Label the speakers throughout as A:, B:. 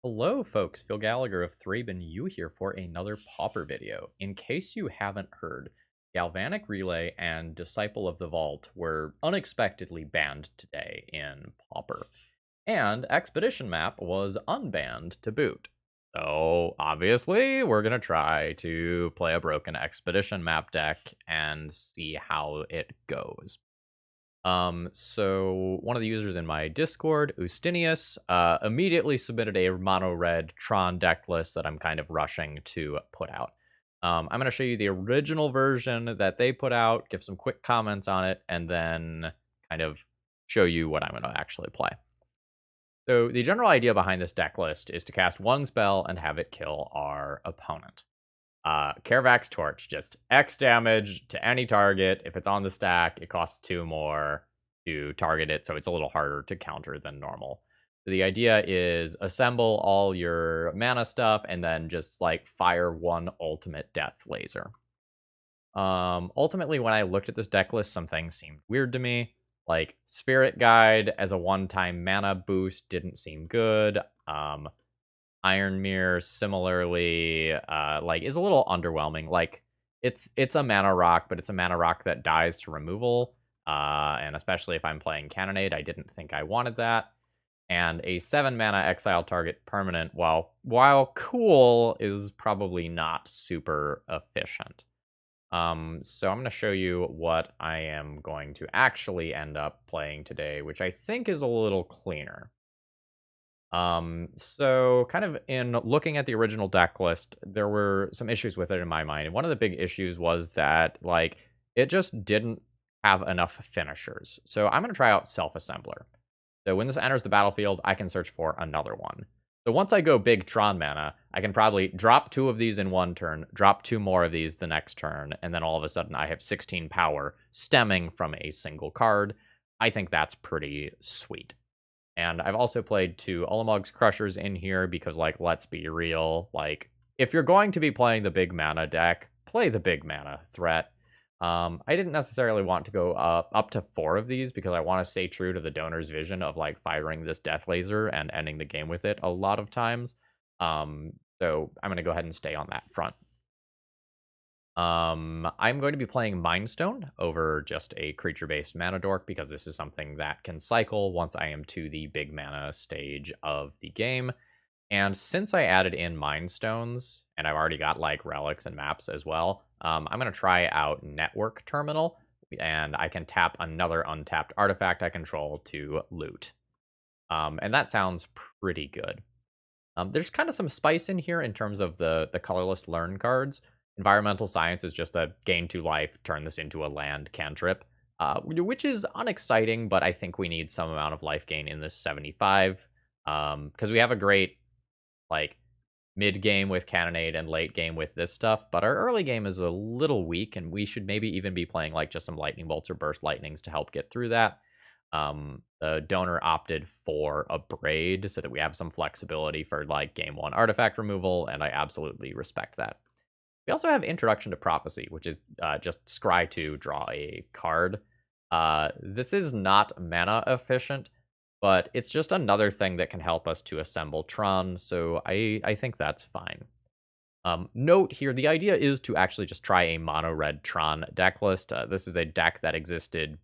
A: Hello folks, Phil Gallagher of ThrabenU here for another Pauper video. In case you haven't heard, Galvanic Relay and Disciple of the Vault were unexpectedly banned today in Pauper, and Expedition Map was unbanned to boot. So obviously we're going to try to play a broken Expedition Map deck and see how it goes. So one of the users in my Discord, Ustinius, immediately submitted a mono-red Tron deck list that I'm kind of rushing to put out. I'm going to show you the original version that they put out, give some quick comments on it, and then kind of show you what I'm going to actually play. So the general idea behind this deck list is to cast one spell and have it kill our opponent. Kaervek's Torch, just X damage to any target. If it's on the stack, it costs 2 more to target it, so it's a little harder to counter than normal. So the idea is assemble all your mana stuff and then just like fire one ultimate death laser. Ultimately, when I looked at this deck list, some things seemed weird to me. Like Spirit Guide as a one-time mana boost didn't seem good. Iron Mirror similarly is a little underwhelming. Like it's a mana rock, but it's a mana rock that dies to removal. And especially if I'm playing Cannonade, I didn't think I wanted that. And a 7 mana exile target permanent, while cool, is probably not super efficient. So I'm going to show you what I am going to actually end up playing today, which I think is a little cleaner. So kind of in looking at the original deck list, there were some issues with it in my mind. And one of the big issues was that, like, it just didn't have enough finishers. So I'm going to try out Self-Assembler. So when this enters the battlefield, I can search for another one. So once I go big Tron mana, I can probably drop 2 of these in one turn, drop 2 more of these the next turn, and then all of a sudden I have 16 power stemming from a single card. I think that's pretty sweet. And I've also played 2 Ulamog's Crushers in here because, like, let's be real. Like, if you're going to be playing the big mana deck, play the big mana threat. I didn't necessarily want to go up to 4 of these because I want to stay true to the donor's vision of, like, firing this death laser and ending the game with it a lot of times. So I'm going to go ahead and stay on that front. I'm going to be playing Mindstone over just a creature-based mana dork because this is something that can cycle once I am to the big mana stage of the game. And since I added in Mindstones, and I've already got like relics and maps as well, I'm going to try out Network Terminal, and I can tap another untapped artifact I control to loot. And that sounds pretty good. There's kind of some spice in here in terms of the colorless learn cards. Environmental Science is just a gain 2 life, turn this into a land cantrip, which is unexciting, but I think we need some amount of life gain in this 75, because we have a great, like, mid-game with Cannonade and late game with this stuff, but our early game is a little weak, and we should maybe even be playing, like, just some Lightning Bolts or Burst Lightnings to help get through that. The donor opted for a Braid so that we have some flexibility for, like, game 1 artifact removal, and I absolutely respect that. We also have Introduction to Prophecy, which is just scry to draw a card. This is not mana efficient, but it's just another thing that can help us to assemble Tron, so I think that's fine. Note here, the idea is to actually just try a mono-red Tron deck list. This is a deck that existed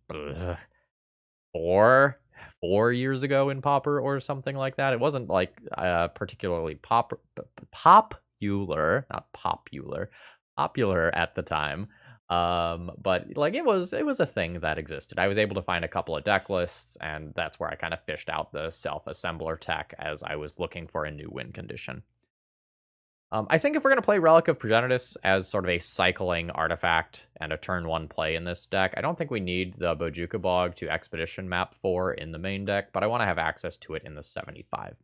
A: 4 years ago in Pauper or something like that. It wasn't like particularly popular, popular at the time. But like it was a thing that existed. I was able to find a couple of deck lists, and that's where I kind of fished out the self-assembler tech as I was looking for a new win condition. I think if we're going to play Relic of Progenitus as sort of a cycling artifact and a turn 1 play in this deck, I don't think we need the Bojuka Bog to Expedition Map 4 in the main deck, but I want to have access to it in the 75.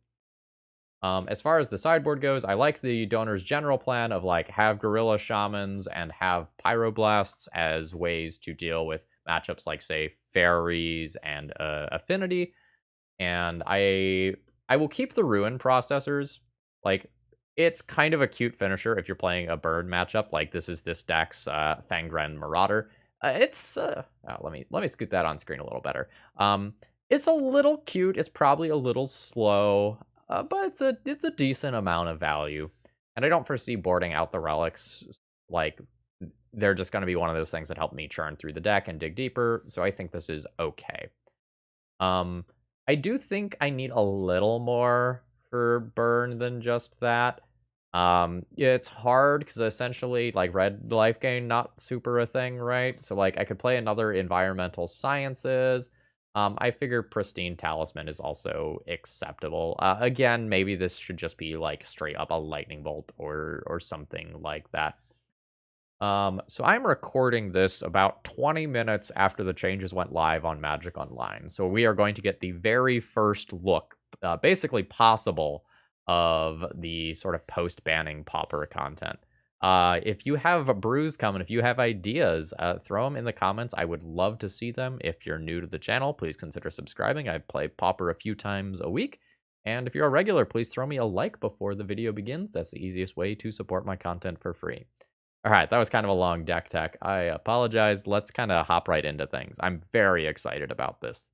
A: As far as the sideboard goes, I like the donor's general plan of, like, have Gorilla Shamans and have Pyroblasts as ways to deal with matchups like, say, Fairies and Affinity. And I will keep the Ruin Processors. Like, it's kind of a cute finisher if you're playing a bird matchup. Like, this is this deck's Fangren Marauder. Let me scoot that on screen a little better. It's a little cute. It's probably a little slow. but it's a decent amount of value. And I don't foresee boarding out the relics. Like, they're just going to be one of those things that help me churn through the deck and dig deeper, so I think this is okay. I do think I need a little more for burn than just that. Yeah, it's hard because essentially, like, red life gain, not super a thing, right? So, like, I could play another environmental sciences. I figure pristine talisman is also acceptable. Again, maybe this should just be like straight up a lightning bolt or something like that. So I'm recording this about 20 minutes after the changes went live on Magic Online. So we are going to get the very first look, basically possible, of the sort of post-banning Pauper content. If you have brews coming, if you have ideas, throw them in the comments. I would love to see them. If you're new to the channel, please consider subscribing. I play Pauper a few times a week. And if you're a regular, please throw me a like before the video begins. That's the easiest way to support my content for free. All right, that was kind of a long deck tech. I apologize. Let's kind of hop right into things. I'm very excited about this.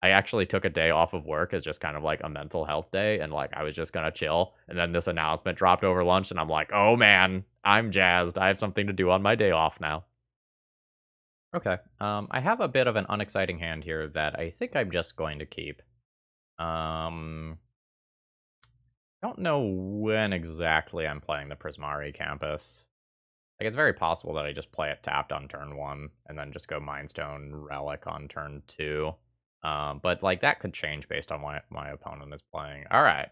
A: I actually took a day off of work as just kind of like a mental health day, and like I was just gonna chill. And then this announcement dropped over lunch, and I'm like, oh man, I'm jazzed. I have something to do on my day off now. Okay, I have a bit of an unexciting hand here that I think I'm just going to keep. I don't know when exactly I'm playing the Prismari campus. Like, it's very possible that I just play it tapped on turn 1, and then just go Mindstone Relic on turn 2. But, like, that could change based on what my opponent is playing. Alright.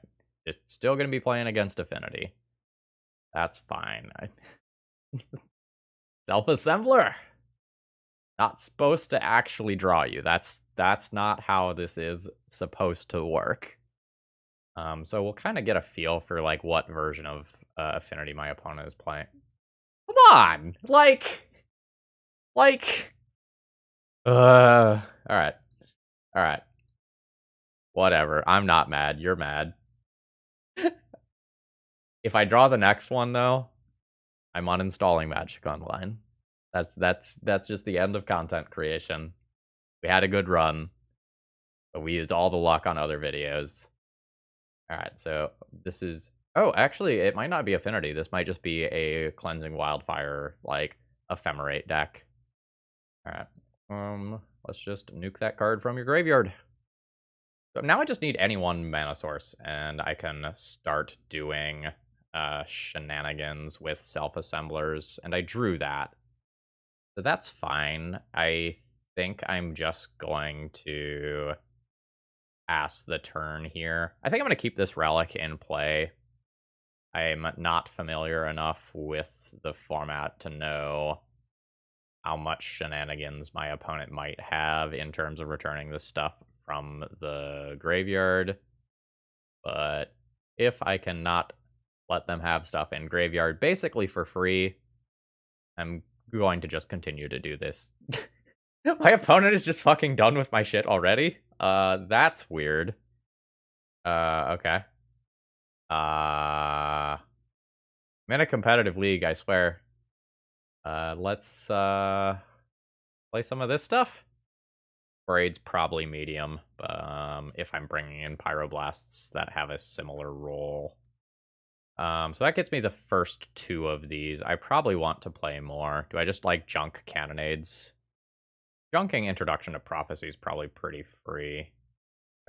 A: Just still going to be playing against Affinity. That's fine. Self-Assembler! Not supposed to actually draw you. That's not how this is supposed to work. So we'll kind of get a feel for, like, what version of Affinity my opponent is playing. Come on! Alright. Alright. Whatever. I'm not mad. You're mad. If I draw the next one, though, I'm uninstalling Magic Online. That's just the end of content creation. We had a good run, but we used all the luck on other videos. Alright, so this is... Oh, actually, it might not be Affinity. This might just be a Cleansing Wildfire, like, Ephemerate deck. Alright. Let's just nuke that card from your graveyard. So now I just need any one mana source, and I can start doing shenanigans with self-assemblers, and I drew that. So that's fine. I think I'm just going to pass the turn here. I think I'm going to keep this relic in play. I'm not familiar enough with the format to know how much shenanigans my opponent might have in terms of returning this stuff from the graveyard. But if I cannot let them have stuff in graveyard basically for free, I'm going to just continue to do this. My opponent is just fucking done with my shit already? That's weird. Okay. I'm in a competitive league, I swear. Let's play some of this stuff. Braid's probably medium, if I'm bringing in Pyroblasts that have a similar role. So that gets me the first 2 of these. I probably want to play more. Do I just, like, junk Cannonades? Junking Introduction to Prophecy is probably pretty free.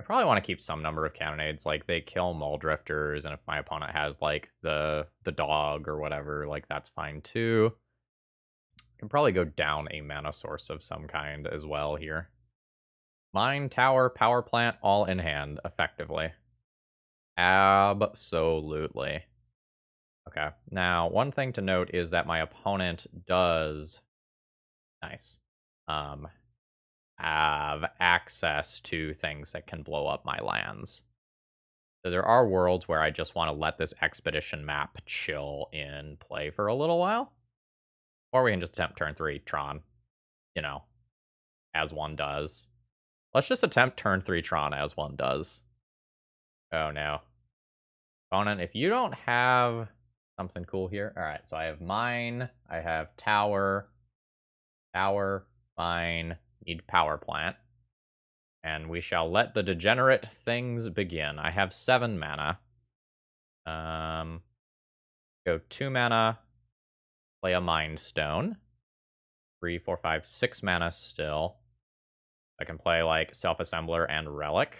A: I probably want to keep some number of Cannonades. Like, they kill Muldrifters, and if my opponent has, like, the dog or whatever, like, that's fine too. Can probably go down a mana source of some kind as well here. Mine, tower, power plant, all in hand, effectively. Absolutely. Okay, now, one thing to note is that my opponent does... Nice. Have access to things that can blow up my lands. So there are worlds where I just want to let this expedition map chill in play for a little while. Or we can just attempt turn 3 Tron, you know, as one does. Let's just attempt turn 3 Tron as one does. Oh no. Opponent, if you don't have something cool here. Alright, so I have mine, I have tower, fine, need power plant. And we shall let the degenerate things begin. I have 7 mana. Go 2 mana, play a Mind Stone. 3, 4, 5, 6 mana still. I can play like Self-Assembler and Relic.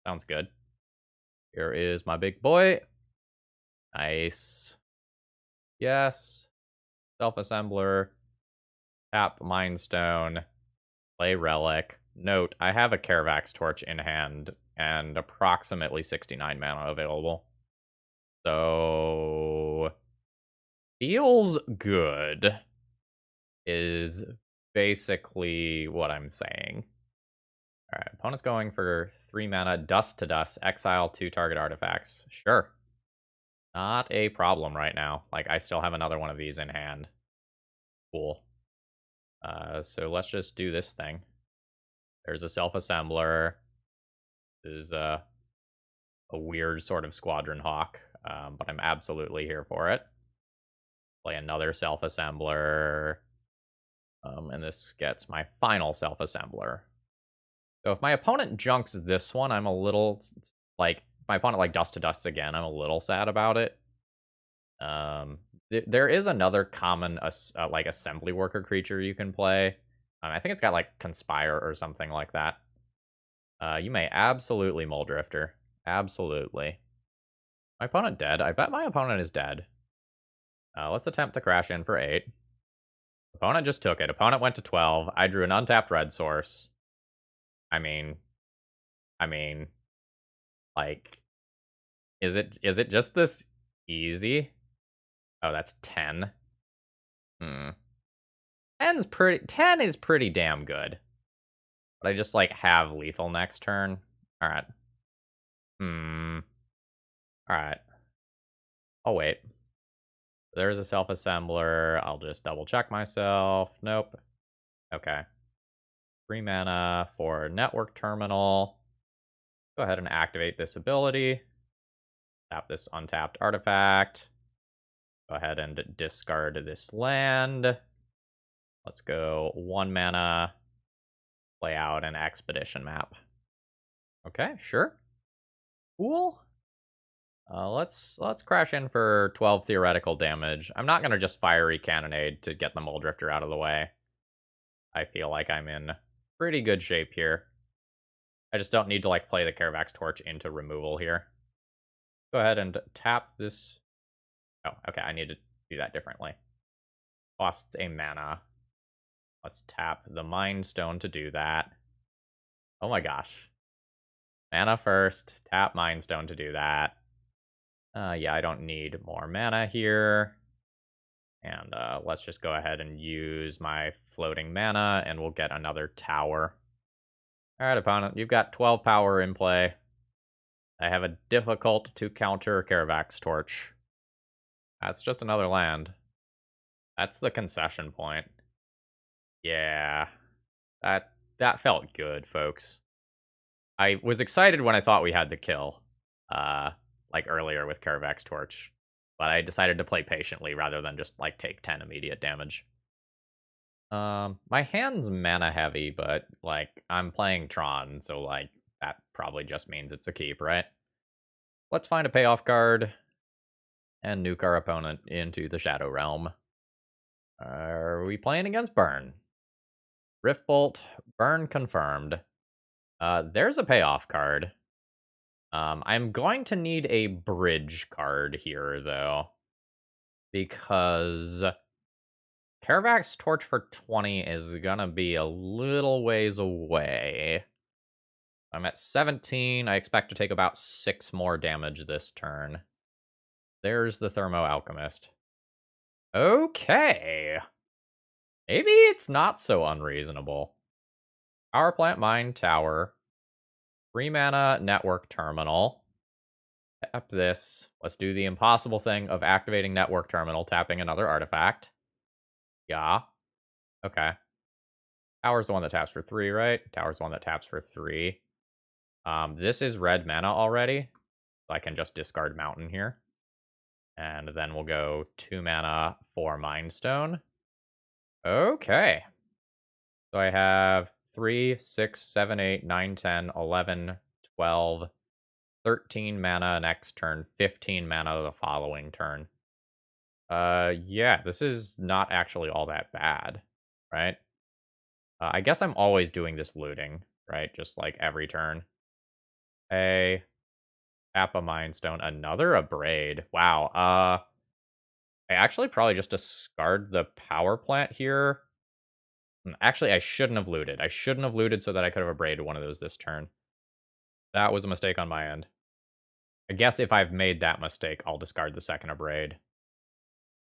A: Sounds good. Here is my big boy. Nice. Yes. Self-Assembler. Tap Mind Stone. Play Relic. Note, I have a Kaervek's Torch in hand and approximately 69 mana available. So feels good is basically what I'm saying. Alright, opponent's going for 3 mana, Dust to Dust, exile 2 target artifacts. Sure. Not a problem right now. Like, I still have another one of these in hand. Cool. So let's just do this thing. There's a Self-Assembler. This is a weird sort of Squadron Hawk, but I'm absolutely here for it. Play another Self-Assembler. And this gets my final Self-Assembler. So if my opponent junks this one, I'm a little, like, if my opponent, like, Dust to Dust again, I'm a little sad about it. There is another common, like, assembly worker creature you can play. I think it's got, like, Conspire or something like that. You may absolutely Muldrifter. Absolutely. My opponent dead? I bet my opponent is dead. Let's attempt to crash in for 8. Opponent just took it. Opponent went to 12. I drew an untapped red source. I mean, like, is it just this easy? Oh, that's 10. 10 is pretty damn good. But I just, like, have lethal next turn. Alright. Alright. Oh, wait. There's a Self-Assembler. I'll just double check myself. Nope. Okay. 3 mana for Network Terminal. Go ahead and activate this ability. Tap this untapped artifact. Go ahead and discard this land. Let's go 1 mana. Play out an Expedition map. Okay, sure. Cool. Let's crash in for 12 theoretical damage. I'm not gonna just Fiery Cannonade to get the Muldrifter out of the way. I feel like I'm in pretty good shape here. I just don't need to, like, play the Kaervek's Torch into removal here. Go ahead and tap this. Oh, okay, I need to do that differently. Costs a mana. Let's tap the Mind Stone to do that. Oh my gosh. Mana first, tap Mind Stone to do that. Yeah, I don't need more mana here. And let's just go ahead and use my floating mana, and we'll get another tower. Alright, opponent, you've got 12 power in play. I have a difficult to counter Kaervek's Torch. That's just another land. That's the concession point. Yeah. That felt good, folks. I was excited when I thought we had the kill. Like earlier with Kaervek's Torch. But I decided to play patiently rather than just, like, take 10 immediate damage. My hand's mana heavy, but, like, I'm playing Tron, so, like, that probably just means it's a keep, right? Let's find a payoff card and nuke our opponent into the Shadow Realm. Are we playing against Burn? Riftbolt, Burn confirmed. There's a payoff card. I'm going to need a bridge card here, though. Because Kaervek's Torch for 20 is gonna be a little ways away. I'm at 17. I expect to take about 6 more damage this turn. There's the Thermo Alchemist. Okay. Maybe it's not so unreasonable. Power Plant Mine Tower. 3 mana Network Terminal. Tap this. Let's do the impossible thing of activating Network Terminal, tapping another artifact. Yeah. Okay. Tower's the one that taps for 3, right? Tower's the one that taps for 3. This is red mana already. So I can just discard Mountain here. And then we'll go 2 mana for Mind Stone. Okay. So I have 3, 6, 7, 8, 9, 10, 11, 12, 13 mana next turn, 15 mana the following turn. Yeah, this is not actually all that bad, right? I guess I'm always doing this looting, right? Just like every turn. A tap a Mind Stone, another Abrade. Wow. I actually probably just discard the power plant here. Actually, I shouldn't have looted. I shouldn't have looted so that I could have abraded one of those this turn. That was a mistake on my end. I guess if I've made that mistake, I'll discard the second abrade.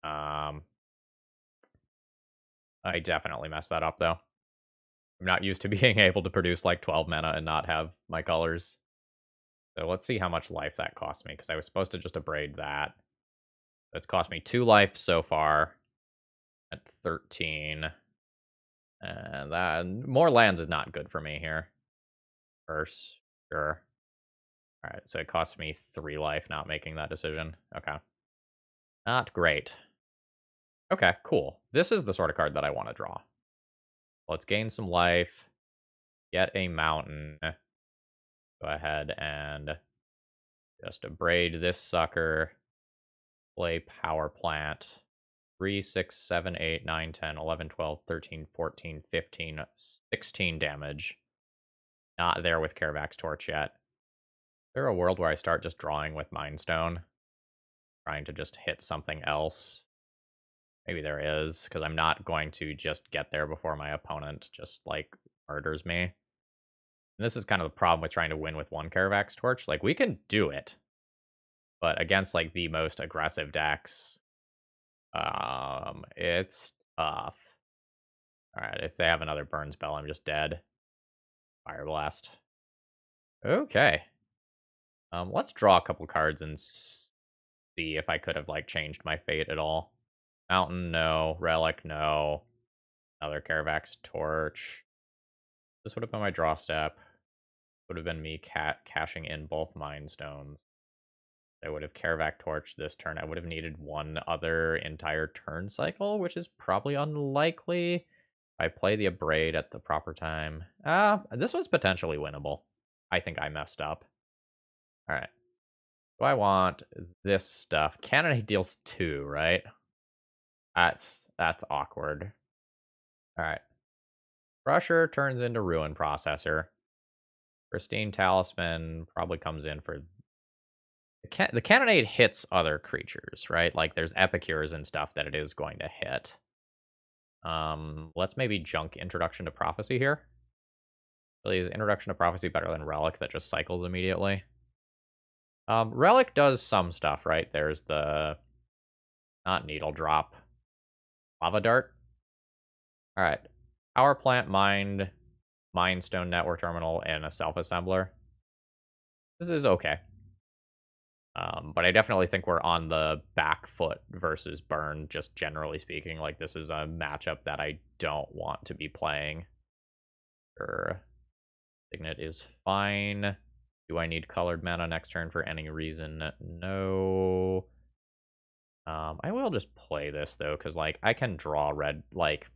A: I definitely messed that up, though. I'm not used to being able to produce like 12 mana and not have my colors. So let's see how much life that cost me, because I was supposed to just abrade that. It's cost me 2 life so far at 13. And that more lands is not good for me here. First, sure. Alright, so it cost me 3 life not making that decision. Okay. Not great. Okay, cool. This is the sort of card that I want to draw. Let's gain some life. Get a mountain. Go ahead and just abrade this sucker. Play power plant. 3, 6, 7, 8, 9, 10, 11, 12, 13, 14, 15, 16 damage. Not there with Kaervek's Torch yet. Is there a world where I start just drawing with Mind Stone? Trying to just hit something else? Maybe there is, because I'm not going to just get there before my opponent just, like, murders me. And this is kind of the problem with trying to win with one Kaervek's Torch. Like, we can do it, but against, like, the most aggressive decks, it's tough. Alright, if they have another burn spell, I'm just dead. Fire Blast. Okay. Let's draw a couple cards and see if I could have, like, changed my fate at all. Mountain, no. Relic, no. Another Kaervek's Torch. This would have been my draw step. Would have been me cashing in both Mind Stones. I would have Kaervek Torch this turn. I would have needed one other entire turn cycle, which is probably unlikely. If I play the Abrade at the proper time. This was potentially winnable. I think I messed up. Alright. So I want this stuff. Cannonade deals 2, right? That's awkward. Alright. Crusher turns into Ruin Processor. Pristine Talisman probably comes in for... The Cannonade hits other creatures, right? Like, there's Epicures and stuff that it is going to hit. Let's maybe junk Introduction to Prophecy here. Really, is Introduction to Prophecy better than Relic that just cycles immediately? Relic does some stuff, right? There's the... not Needle Drop. Lava Dart. Alright. Power Plant, Mind Stone Network Terminal, and a Self-Assembler. This is okay. But I definitely think we're on the back foot versus Burn, just generally speaking. Like, this is a matchup that I don't want to be playing. Sure. Signet is fine. Do I need colored mana next turn for any reason? No. I will just play this, though, because, like, I can draw red. Like,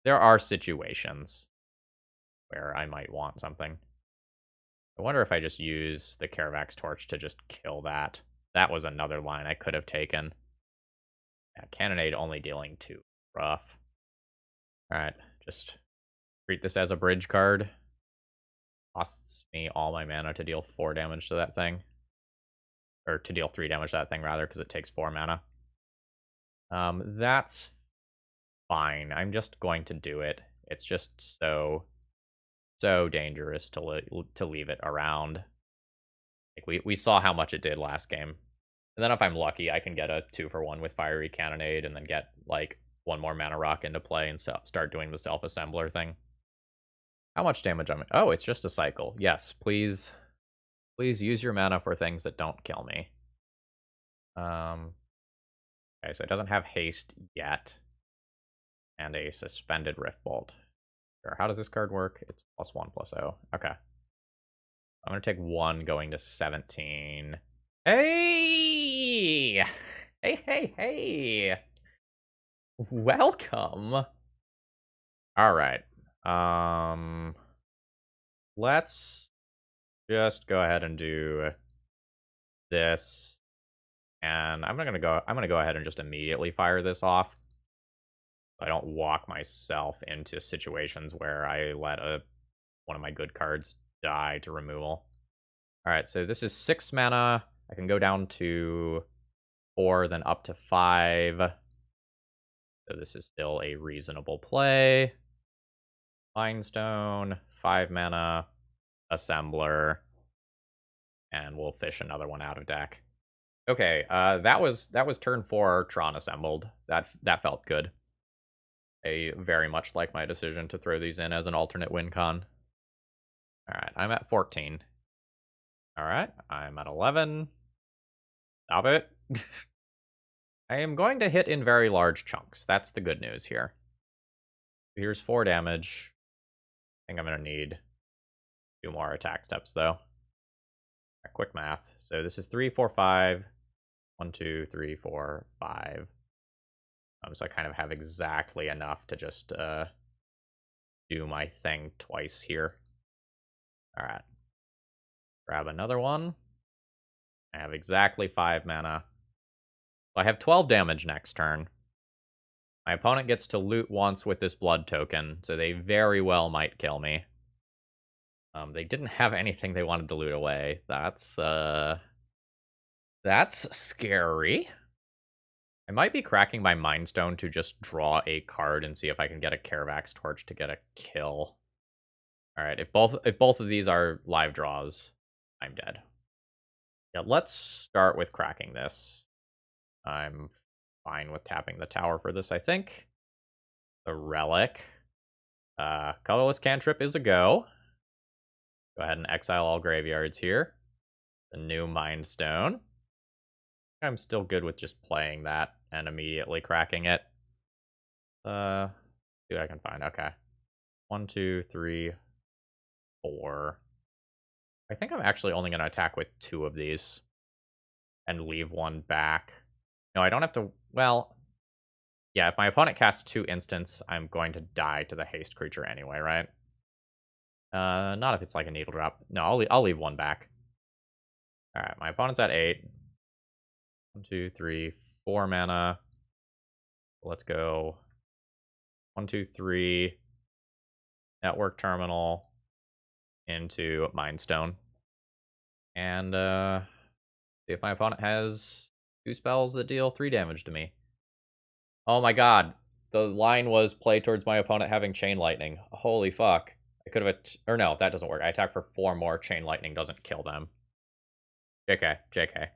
A: there are situations where I might want something. I wonder if I just use the Kaervek's Torch to just kill that. That was another line I could have taken. Yeah, Cannonade only dealing 2. Rough. Alright, just treat this as a bridge card. Costs me all my mana to deal 4 damage to that thing. Or to deal 3 damage to that thing, rather, because it takes 4 mana. That's fine. I'm just going to do it. It's just so dangerous to leave it around. Like, we saw how much it did last game. And then if I'm lucky, I can get a 2-for-1 with Fiery Cannonade and then get, like, 1 more Mana Rock into play and start doing the Self-Assembler thing. How much damage am I... Oh, it's just a cycle. Yes, please. Please use your mana for things that don't kill me. Okay, so it doesn't have haste yet. And a Suspended Rift Bolt. Sure, how does this card work? It's +1/+0. Okay. I'm going to take 1 going to 17. Hey! Hey! Welcome! Alright. Let's just go ahead and do this. And I'm gonna go ahead and just immediately fire this off. So I don't walk myself into situations where I let one of my good cards die to removal. Alright, so this is 6 mana. I can go down to 4, then up to 5. So this is still a reasonable play. Mindstone, 5 mana, Assembler, and we'll fish another one out of deck. Okay, that was turn 4 Tron assembled. That felt good. I very much like my decision to throw these in as an alternate win con. Alright, I'm at 14. Alright, I'm at 11. Stop it. I am going to hit in very large chunks. That's the good news here. Here's 4 damage. I think I'm going to need 2 more attack steps, though. Right, quick math. So this is 3, 4, 5. 1, 2, 3, 4, 5. So I kind of have exactly enough to just do my thing twice here. Alright. Grab another one. I have exactly 5 mana. So I have 12 damage next turn. My opponent gets to loot once with this blood token, so they very well might kill me. They didn't have anything they wanted to loot away. That's scary. I might be cracking my Mindstone to just draw a card and see if I can get a Kaervek's Torch to get a kill. Alright, if both of these are live draws, I'm dead. Yeah, let's start with cracking this. I'm fine with tapping the tower for this, I think. The Relic. Colorless Cantrip is a go. Go ahead and exile all graveyards here. The new Mindstone. I'm still good with just playing that and immediately cracking it. See what I can find. Okay. 1, 2, 3, 4. I think I'm actually only going to attack with 2 of these and leave 1 back. No, I don't have to... Well, yeah, if my opponent casts 2 instants, I'm going to die to the haste creature anyway, right? Not if it's like a needle drop. No, I'll leave 1 back. Alright, my opponent's at 8. 1, 2, 3, 4 mana. Let's go 1, 2, 3. Network Terminal into Mindstone. And see if my opponent has 2 spells that deal 3 damage to me. Oh my god. The line was play towards my opponent having Chain Lightning. Holy fuck. I could have... Or no, that doesn't work. I attack for 4 more. Chain Lightning doesn't kill them. JK.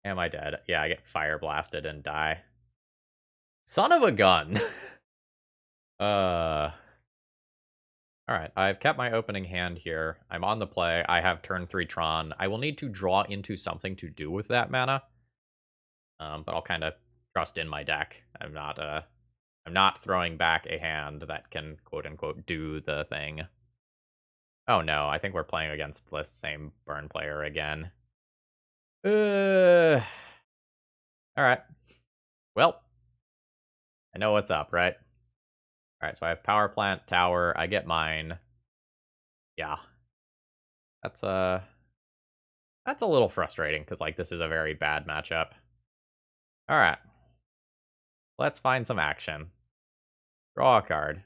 A: Am I dead? Yeah, I get fire blasted and die. Son of a gun! Alright, I've kept my opening hand here. I'm on the play. I have turn 3 Tron. I will need to draw into something to do with that mana. But I'll kind of trust in my deck. I'm not throwing back a hand that can quote-unquote do the thing. Oh no, I think we're playing against the same burn player again. Alright. Well, I know what's up, right? Alright, so I have Power Plant, Tower, I get mine. Yeah. That's a little frustrating, because, like, this is a very bad matchup. Alright. Let's find some action. Draw a card.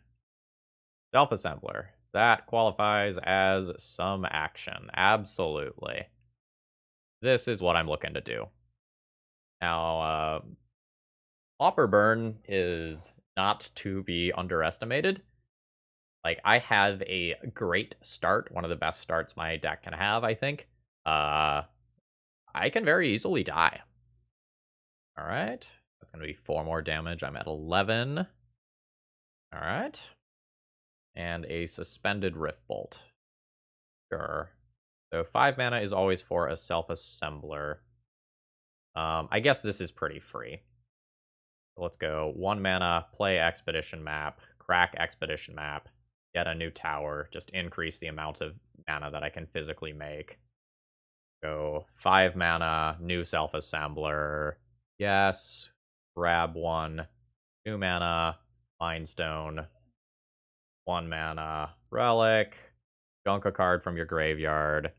A: Self-Assembler. That qualifies as some action. Absolutely. This is what I'm looking to do. Now, Pauper Burn is not to be underestimated. Like, I have a great start, one of the best starts my deck can have, I think. I can very easily die. Alright, that's going to be 4 more damage. I'm at 11. Alright. And a Suspended Rift Bolt. Sure. So 5 mana is always for a Self-Assembler. I guess this is pretty free. So let's go 1 mana, play Expedition Map, crack Expedition Map, get a new tower, just increase the amount of mana that I can physically make. Go 5 mana, new Self-Assembler. Yes. Grab 1. 2 mana, Mindstone. 1 mana relic, dunk a card from your graveyard,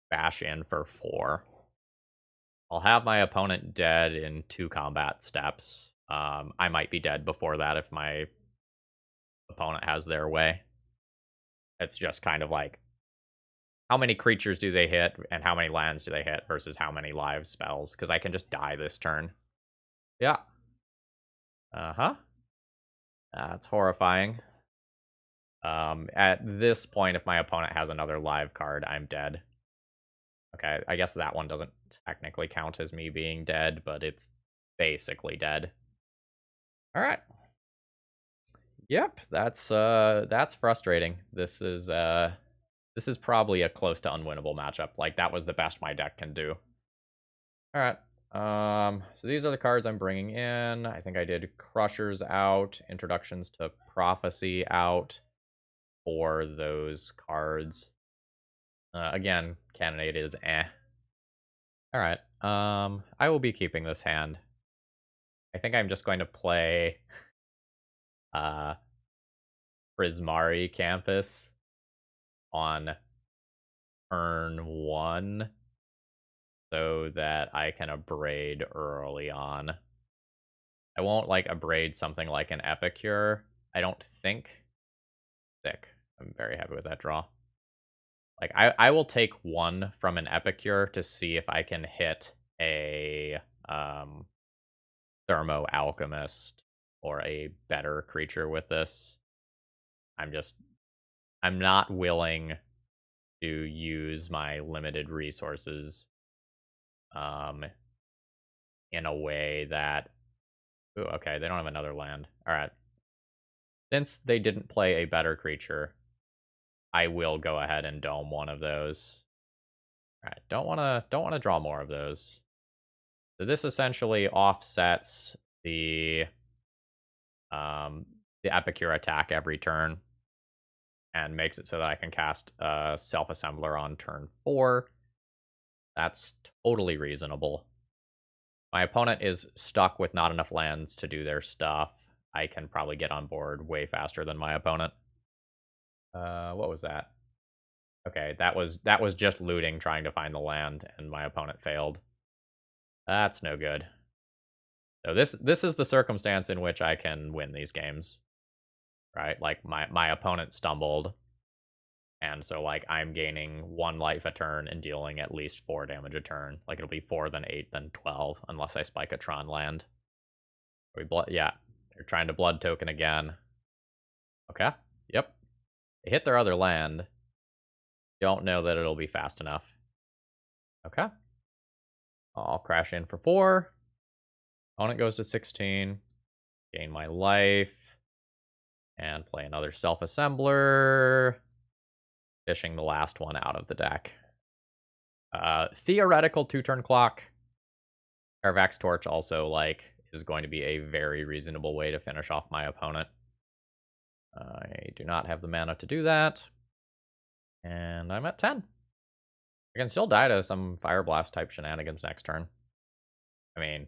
A: bash in for 4. I'll have my opponent dead in 2 combat steps. I might be dead before that if my opponent has their way. It's just kind of like, how many creatures do they hit and how many lands do they hit versus how many live spells? Because I can just die this turn. Yeah. Uh-huh. That's horrifying. At this point, if my opponent has another live card, I'm dead. Okay, I guess that one doesn't technically count as me being dead, but it's basically dead. All right. Yep, that's frustrating. This is probably a close to unwinnable matchup. Like, that was the best my deck can do. All right. So these are the cards I'm bringing in. I think I did Crushers out, Introductions to Prophecy out for those cards. Again, Cannonade is eh. All right. I will be keeping this hand. I think I'm just going to play Prismari Campus on turn 1 so that I can abrade early on. I won't like abrade something like an Epicure, I don't think. Thick. I'm very happy with that draw. Like, I will take 1 from an Epicure to see if I can hit a Thermo Alchemist or a better creature with this. I'm not willing to use my limited resources in a way that... Ooh, okay, they don't have another land. All right. Since they didn't play a better creature, I will go ahead and dome one of those. All right, don't want to draw more of those. So this essentially offsets the Epicure attack every turn and makes it so that I can cast Self-Assembler on turn 4. That's totally reasonable. My opponent is stuck with not enough lands to do their stuff. I can probably get on board way faster than my opponent. What was that? Okay, that was just looting, trying to find the land, and my opponent failed. That's no good. So this is the circumstance in which I can win these games, right? Like, my opponent stumbled, and so, like, I'm gaining 1 life a turn and dealing at least 4 damage a turn. Like, it'll be 4, then 8, then 12, unless I spike a Tron land. Yeah, they're trying to blood token again. Okay, yep. They hit their other land. Don't know that it'll be fast enough. Okay. I'll crash in for 4. Opponent goes to 16. Gain my life. And play another Self-Assembler. Fishing the last one out of the deck. Theoretical 2-turn clock. Kaervek's Torch also, like, is going to be a very reasonable way to finish off my opponent. I do not have the mana to do that. And I'm at 10. I can still die to some Fire Blast type shenanigans next turn. I mean,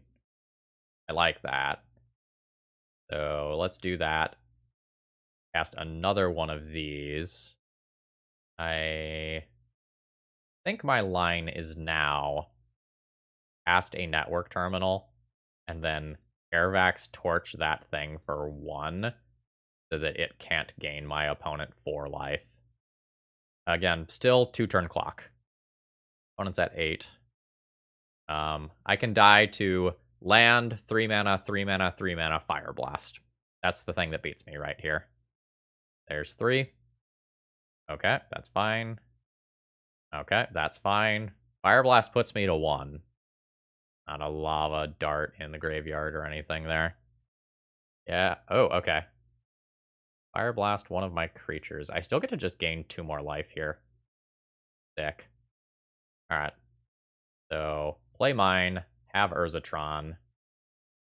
A: I like that. So let's do that. Cast another one of these. I think my line is now cast a network terminal and then Kaervek's Torch that thing for 1 so that it can't gain my opponent 4 life. Again, still 2-turn clock. Opponent's at 8. I can die to land, 3 mana, 3 mana, 3 mana, Fire Blast. That's the thing that beats me right here. There's 3. Okay, that's fine. Okay, that's fine. Fire Blast puts me to 1. Not a lava dart in the graveyard or anything there. Yeah. Oh, okay. Fire Blast one of my creatures. I still get to just gain 2 more life here. Sick. Alright. So, play mine. Have Urzatron.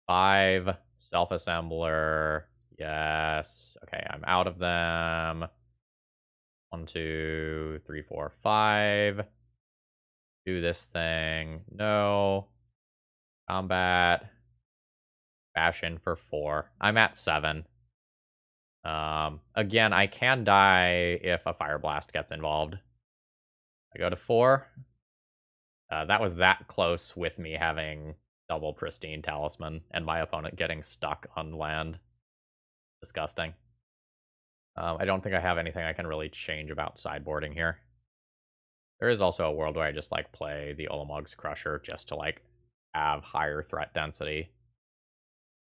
A: 5. Self-Assembler. Yes. Okay, I'm out of them. 1, 2, 3, 4, 5. Do this thing. No. Combat. Bash in for 4. I'm at 7. Again, I can die if a Fire Blast gets involved. I go to 4. That was that close with me having double Pristine Talisman and my opponent getting stuck on land. Disgusting. I don't think I have anything I can really change about sideboarding here. There is also a world where I just, like, play the Ulamog's Crusher just to, like, have higher threat density.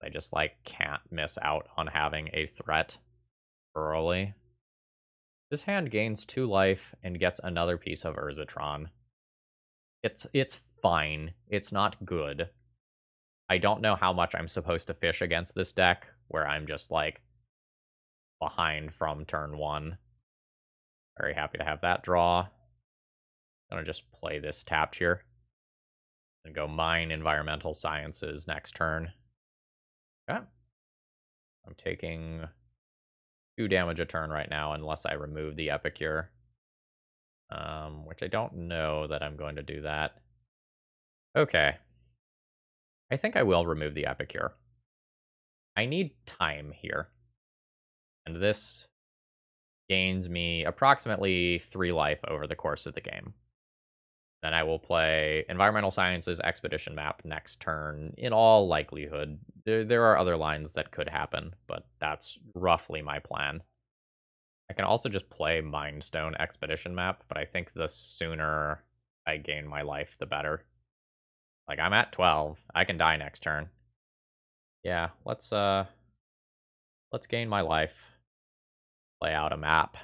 A: I just, like, can't miss out on having a threat early. This hand gains 2 life and gets another piece of Tron. It's fine. It's not good. I don't know how much I'm supposed to fish against this deck, where I'm just, like, behind from turn 1. Very happy to have that draw. I'm gonna just play this tapped here. And go mine Environmental Sciences next turn. Okay. I'm taking 2 damage a turn right now, unless I remove the Epicure. Which I don't know that I'm going to do that. Okay. I think I will remove the Epicure. I need time here. And this gains me approximately 3 life over the course of the game. Then I will play Environmental Sciences Expedition Map next turn, in all likelihood. There are other lines that could happen, but that's roughly my plan. I can also just play Mindstone Expedition Map, but I think the sooner I gain my life, the better. Like, I'm at 12. I can die next turn. Yeah, let's gain my life. Play out a map.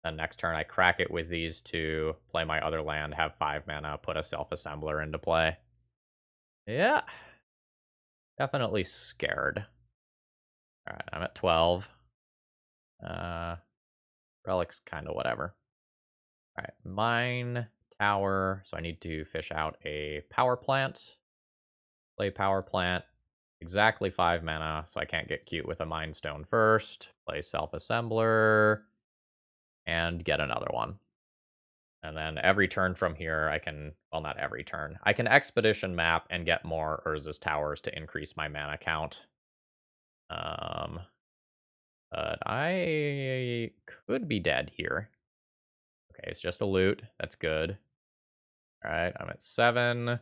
A: Then next turn I crack it with these 2, play my other land, have 5 mana, put a Self-Assembler into play. Yeah. Definitely scared. Alright, I'm at 12. Relic's kind of whatever. Alright, mine, tower, so I need to fish out a power plant. Play power plant. Exactly 5 mana, so I can't get cute with a Mind Stone first. Play Self-Assembler. And get another one. And then every turn from here, I can, well, not every turn. I can Expedition Map and get more Urza's Towers to increase my mana count. But I could be dead here. Okay, it's just a loot. That's good. Alright, I'm at 7.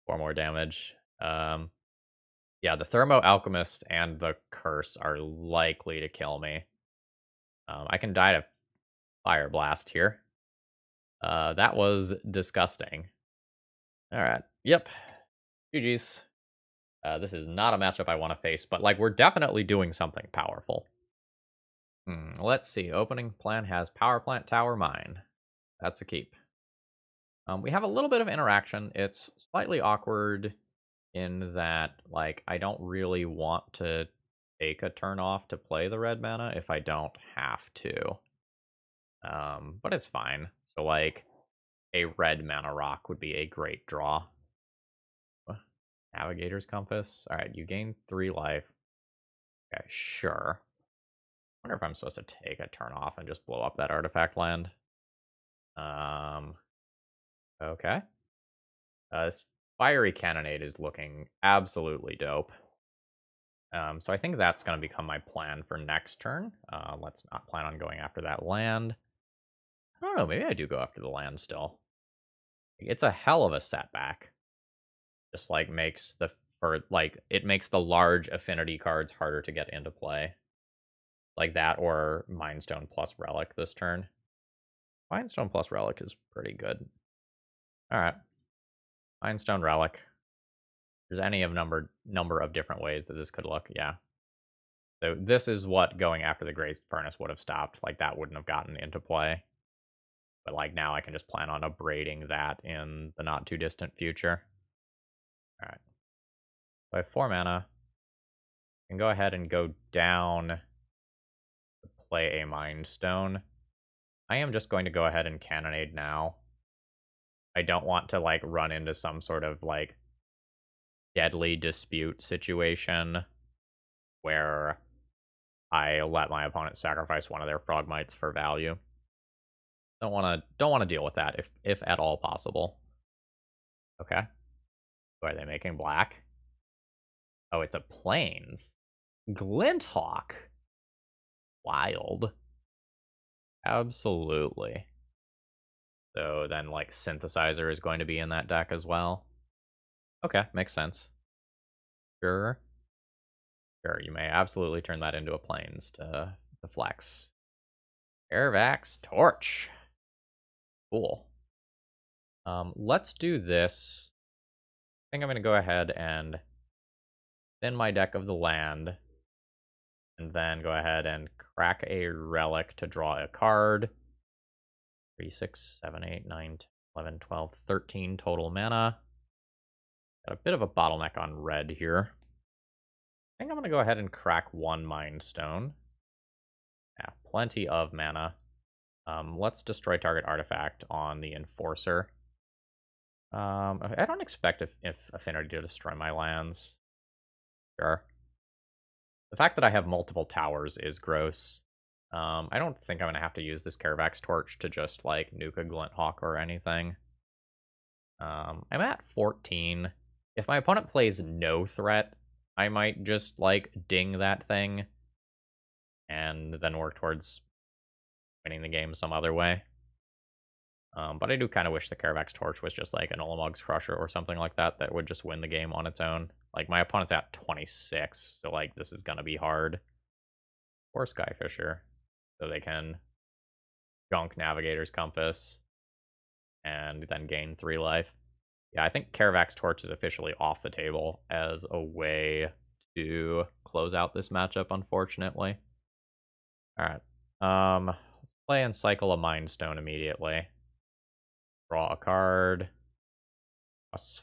A: 4 more damage. Yeah, the Thermo Alchemist and the Curse are likely to kill me. I can die to Fire Blast here. That was disgusting. Alright, yep. GG's. This is not a matchup I want to face, but, like, we're definitely doing something powerful. Let's see. Opening plan has Power Plant, Tower, Mine. That's a keep. We have a little bit of interaction. It's slightly awkward in that, like, I don't really want to take a turn off to play the red mana if I don't have to. But it's fine. So, like, a red mana rock would be a great draw. Navigator's Compass. Alright, you gain 3 life. Okay, sure. I wonder if I'm supposed to take a turn off and just blow up that artifact land. Okay. This Fiery Cannonade is looking absolutely dope. So I think that's going to become my plan for next turn. Let's not plan on going after that land. I don't know, maybe I do go after the land still. It's a hell of a setback. Just, like, makes it makes the large affinity cards harder to get into play. Like that or Mindstone plus Relic this turn. Mindstone plus Relic is pretty good. Alright. Mindstone Relic. There's any of number of different ways that this could look, yeah. So this is what going after the Grey Furnace would have stopped. Like, that wouldn't have gotten into play. But, like, now I can just plan on abrading that in the not too distant future. Alright. So I have 4 mana. I can go ahead and go down to play a Mind Stone. I am just going to go ahead and Cannonade now. I don't want to, like, run into some sort of, like, deadly dispute situation where I let my opponent sacrifice one of their Frogmites for value. Don't want to deal with that if at all possible. Okay. Who are they making black? Oh, it's a Plains. Glinthawk. Wild. Absolutely. So then, like, Synthesizer is going to be in that deck as well. Okay, makes sense. Sure. Sure, you may absolutely turn that into a Plains to flex. Kaervek's Torch. Cool. Let's do this. I think I'm going to go ahead and thin my deck of the land. And then go ahead and crack a relic to draw a card. 3, 6, 7, 8, 9, 10, 11, 12, 13 total mana. Got a bit of a bottleneck on red here. I think I'm going to go ahead and crack 1 Mind Stone. Yeah, plenty of mana. Let's destroy target artifact on the Enforcer. I don't expect if Affinity to destroy my lands. Sure. The fact that I have multiple towers is gross. I don't think I'm going to have to use this Kaervek's Torch to just, like, nuke a Glinthawk or anything. I'm at 14. If my opponent plays no threat, I might just, like, ding that thing and then work towards winning the game some other way. But I do kind of wish the Kaervek's Torch was just, like, an Ulamog's Crusher or something like that that would just win the game on its own. Like, my opponent's at 26, so, like, this is going to be hard. Or Skyfisher, so they can gunk Navigator's Compass and then gain 3 life. Yeah, I think Kaervek's Torch is officially off the table as a way to close out this matchup, unfortunately. Alright. Let's play and cycle a Mind Stone immediately. Draw a card. Plus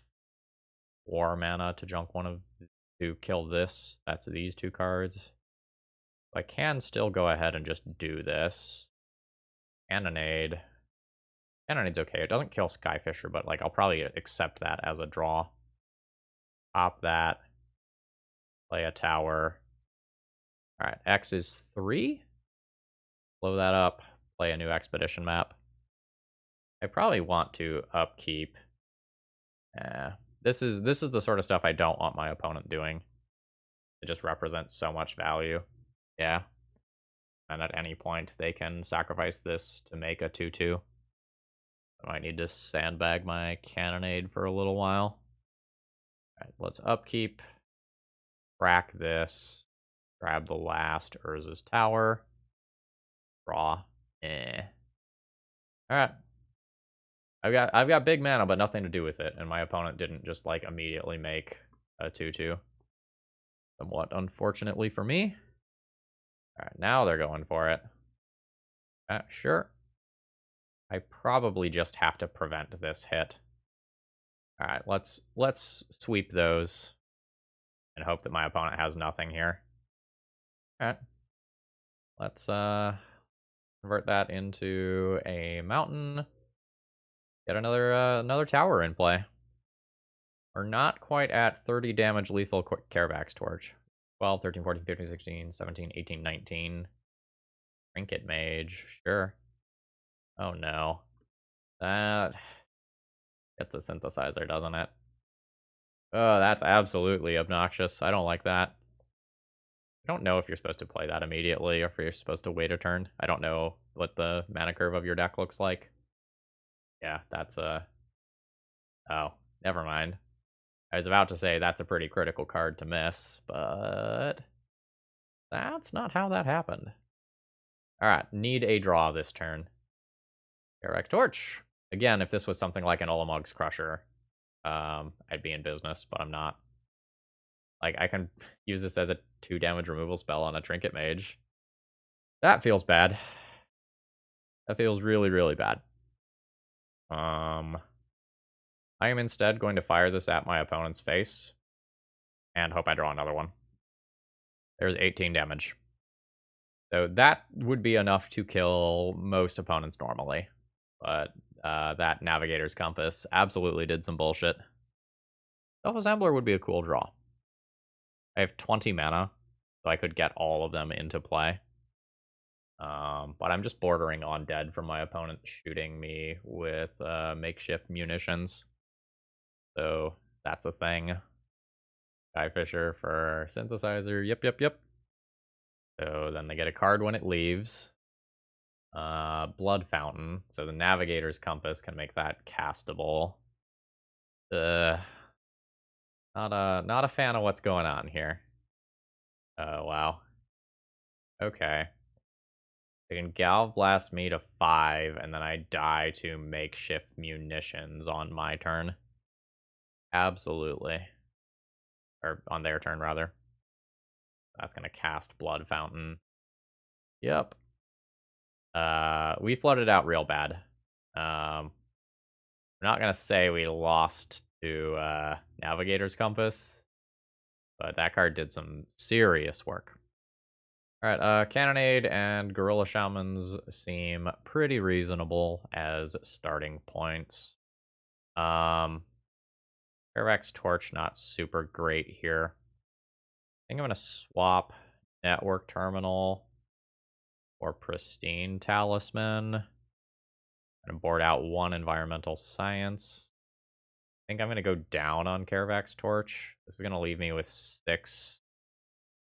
A: 4 mana to junk one of to kill this. That's these 2 cards. I can still go ahead and just do this. Cannonade. Cannonade's okay. It doesn't kill Skyfisher, but, like, I'll probably accept that as a draw. Pop that. Play a tower. Alright, X is 3. Blow that up. Play a new expedition map. I probably want to upkeep. This is the sort of stuff I don't want my opponent doing. It just represents so much value. Yeah. And at any point, they can sacrifice this to make a 2/2. I might need to sandbag my Cannonade for a little while. Alright, let's upkeep. Crack this. Grab the last Urza's Tower. Draw. Alright. I've got big mana, but nothing to do with it, and my opponent didn't just, like, immediately make a 2/2. Somewhat unfortunately for me. Alright, now they're going for it. Sure. I probably just have to prevent this hit. Alright, let's sweep those and hope that my opponent has nothing here. Alright. Let's convert that into a mountain. Get another tower in play. We're not quite at 30 damage lethal Kaervek's Torch. 12, 13, 14, 15, 16, 17, 18, 19. Trinket Mage, sure. Oh no. That gets a Synthesizer, doesn't it? Oh, that's absolutely obnoxious. I don't like that. I don't know if you're supposed to play that immediately or if you're supposed to wait a turn. I don't know what the mana curve of your deck looks like. Yeah, that's a... Oh, never mind. I was about to say that's a pretty critical card to miss, but that's not how that happened. Alright, need a draw this turn. Kaervek's Torch. Again, if this was something like an Ulamog's Crusher, I'd be in business, but I'm not. Like, I can use this as a 2 damage removal spell on a Trinket Mage. That feels bad. That feels really, really bad. I am instead going to fire this at my opponent's face and hope I draw another one. There's 18 damage. So that would be enough to kill most opponents normally. But that Navigator's Compass absolutely did some bullshit. Self-Assembler would be a cool draw. I have 20 mana, so I could get all of them into play. But I'm just bordering on dead from my opponent shooting me with makeshift munitions. So that's a thing. Skyfisher for Synthesizer. Yep. So then they get a card when it leaves. Blood Fountain. So the Navigator's Compass can make that castable. Uh, not a fan of what's going on here. Oh, wow. Okay. They can Galv Blast me to 5, and then I die to makeshift munitions on my turn. Absolutely. Or on their turn, rather. That's going to cast Blood Fountain. Yep. We flooded out real bad. I'm not going to say we lost to Navigator's Compass, but that card did some serious work. Alright, Cannonade and Gorilla Shamans seem pretty reasonable as starting points. Kaervek's Torch, not super great here. I think I'm going to swap Network Terminal or Pristine Talisman. And board out 1 Environmental Science. I think I'm going to go down on Kaervek's Torch. This is going to leave me with 6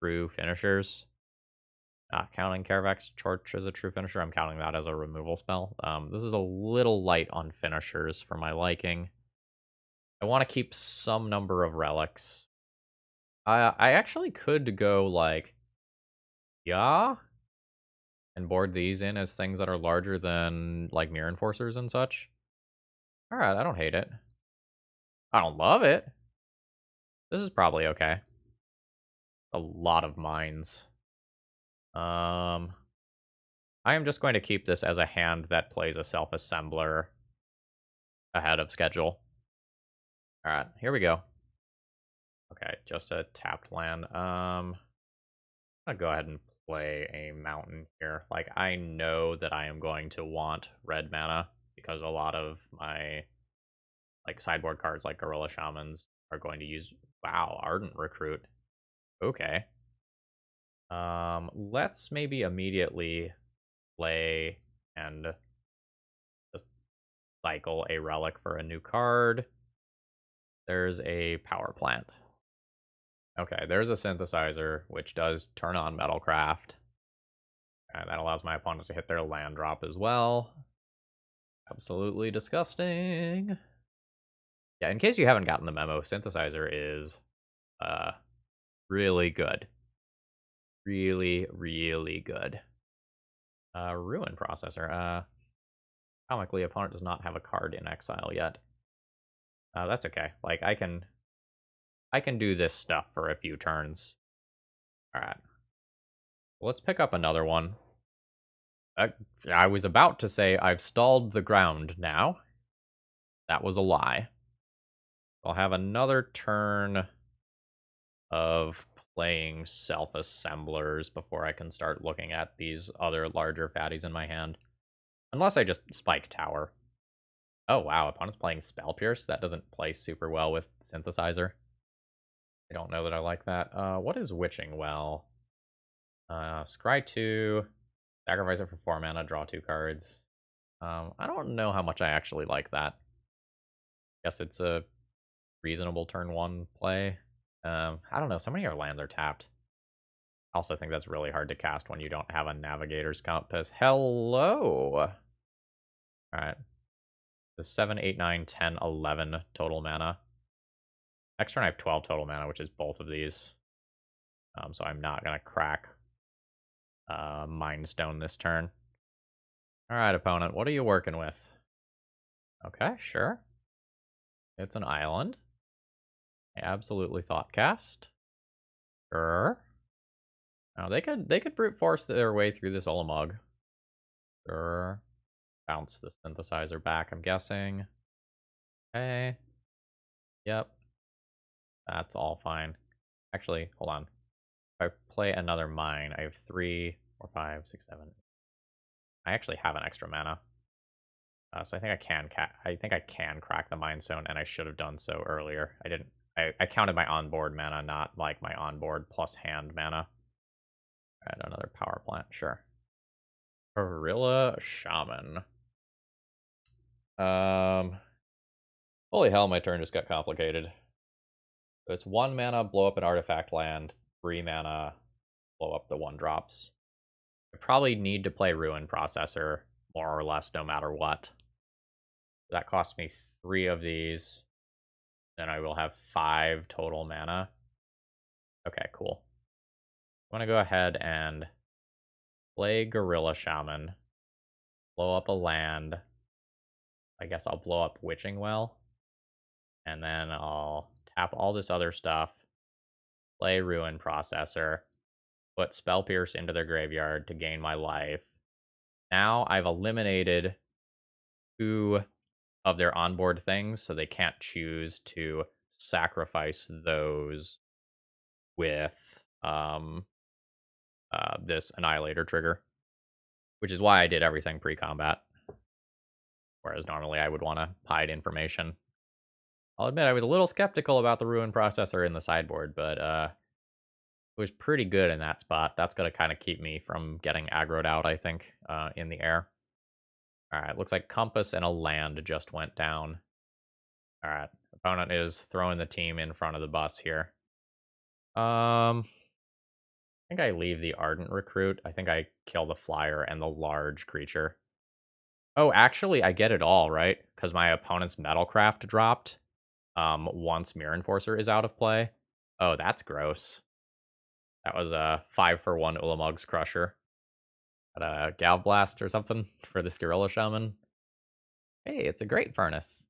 A: true finishers. Not counting Kaervek's Torch as a true finisher, I'm counting that as a removal spell. This is a little light on finishers for my liking. I want to keep some number of relics. I actually could go like, yeah, and board these in as things that are larger than like Mirror Enforcers and such. Alright, I don't hate it. I don't love it. This is probably okay. A lot of mines. I am just going to keep this as a hand that plays a self-assembler ahead of schedule. Alright, here we go. Okay, just a tapped land. I'm gonna go ahead and play a mountain here. Like, I know that I am going to want red mana because a lot of my like sideboard cards like Gorilla Shamans are going to use. Wow, Ardent Recruit. Okay. Let's maybe immediately play and just cycle a relic for a new card. There's a power plant. Okay, there's a synthesizer, which does turn on Metalcraft. And that allows my opponent to hit their land drop as well. Absolutely disgusting. Yeah, in case you haven't gotten the memo, synthesizer is really good. Really, really good. Ruin processor. Comically, opponent does not have a card in exile yet. That's okay. Like, I can do this stuff for a few turns. Alright. Let's pick up another one. I was about to say I've stalled the ground now. That was a lie. I'll have another turn of playing self-assemblers before I can start looking at these other larger fatties in my hand. Unless I just spike tower. Oh wow, opponent's playing Spell Pierce. That doesn't play super well with Synthesizer. I don't know that I like that. What is Witching Well? Scry 2, sacrifice it for 4 mana, draw 2 cards. I don't know how much I actually like that. Guess it's a reasonable turn 1 play. I don't know, so many of your lands are tapped. I also think that's really hard to cast when you don't have a Navigator's Compass. Hello! Alright. The 7, 8, 9, 10, 11 total mana. Next turn I have 12 total mana, which is both of these. So I'm not going to crack Mind Stone this turn. Alright, opponent, what are you working with? Okay, sure. It's an island. I absolutely thought cast. Sure. Now they could brute force their way through this Ulamog. Sure. Bounce the synthesizer back, I'm guessing. Okay. Yep. That's all fine. Actually, hold on. If I play another mine, I have 3, 4, 5, 6, 7. I actually have an extra mana. So I think I can crack the Mind Stone, and I should have done so earlier. I didn't. I counted my onboard mana, not like my onboard plus hand mana. Alright, another power plant, sure. Gorilla Shaman. Holy hell, my turn just got complicated. So it's 1 mana, blow up an artifact land, 3 mana, blow up the 1-drops. I probably need to play Ruin Processor, more or less, no matter what. That costs me 3 of these. Then I will have 5 total mana. Okay, cool. I want to go ahead and play Gorilla Shaman. Blow up a land. I guess I'll blow up Witching Well. And then I'll tap all this other stuff. Play Ruin Processor. Put Spell Pierce into their graveyard to gain my life. Now I've eliminated 2 of their onboard things, so they can't choose to sacrifice those with this Annihilator trigger, which is why I did everything pre-combat, whereas normally I would want to hide information. I'll admit I was a little skeptical about the Ruin Processor in the sideboard, but it was pretty good in that spot. That's going to kind of keep me from getting aggroed out, I think, in the air. Alright, looks like Compass and a land just went down. Alright, opponent is throwing the team in front of the bus here. I think I leave the Ardent Recruit. I think I kill the Flyer and the large creature. Oh, actually, I get it all, right? Because my opponent's Metalcraft dropped once Mirror Enforcer is out of play. Oh, that's gross. That was a 5-for-1 Ulamog's Crusher. Got a Galv Blast or something for this Gorilla Shaman. Hey, it's a Great Furnace.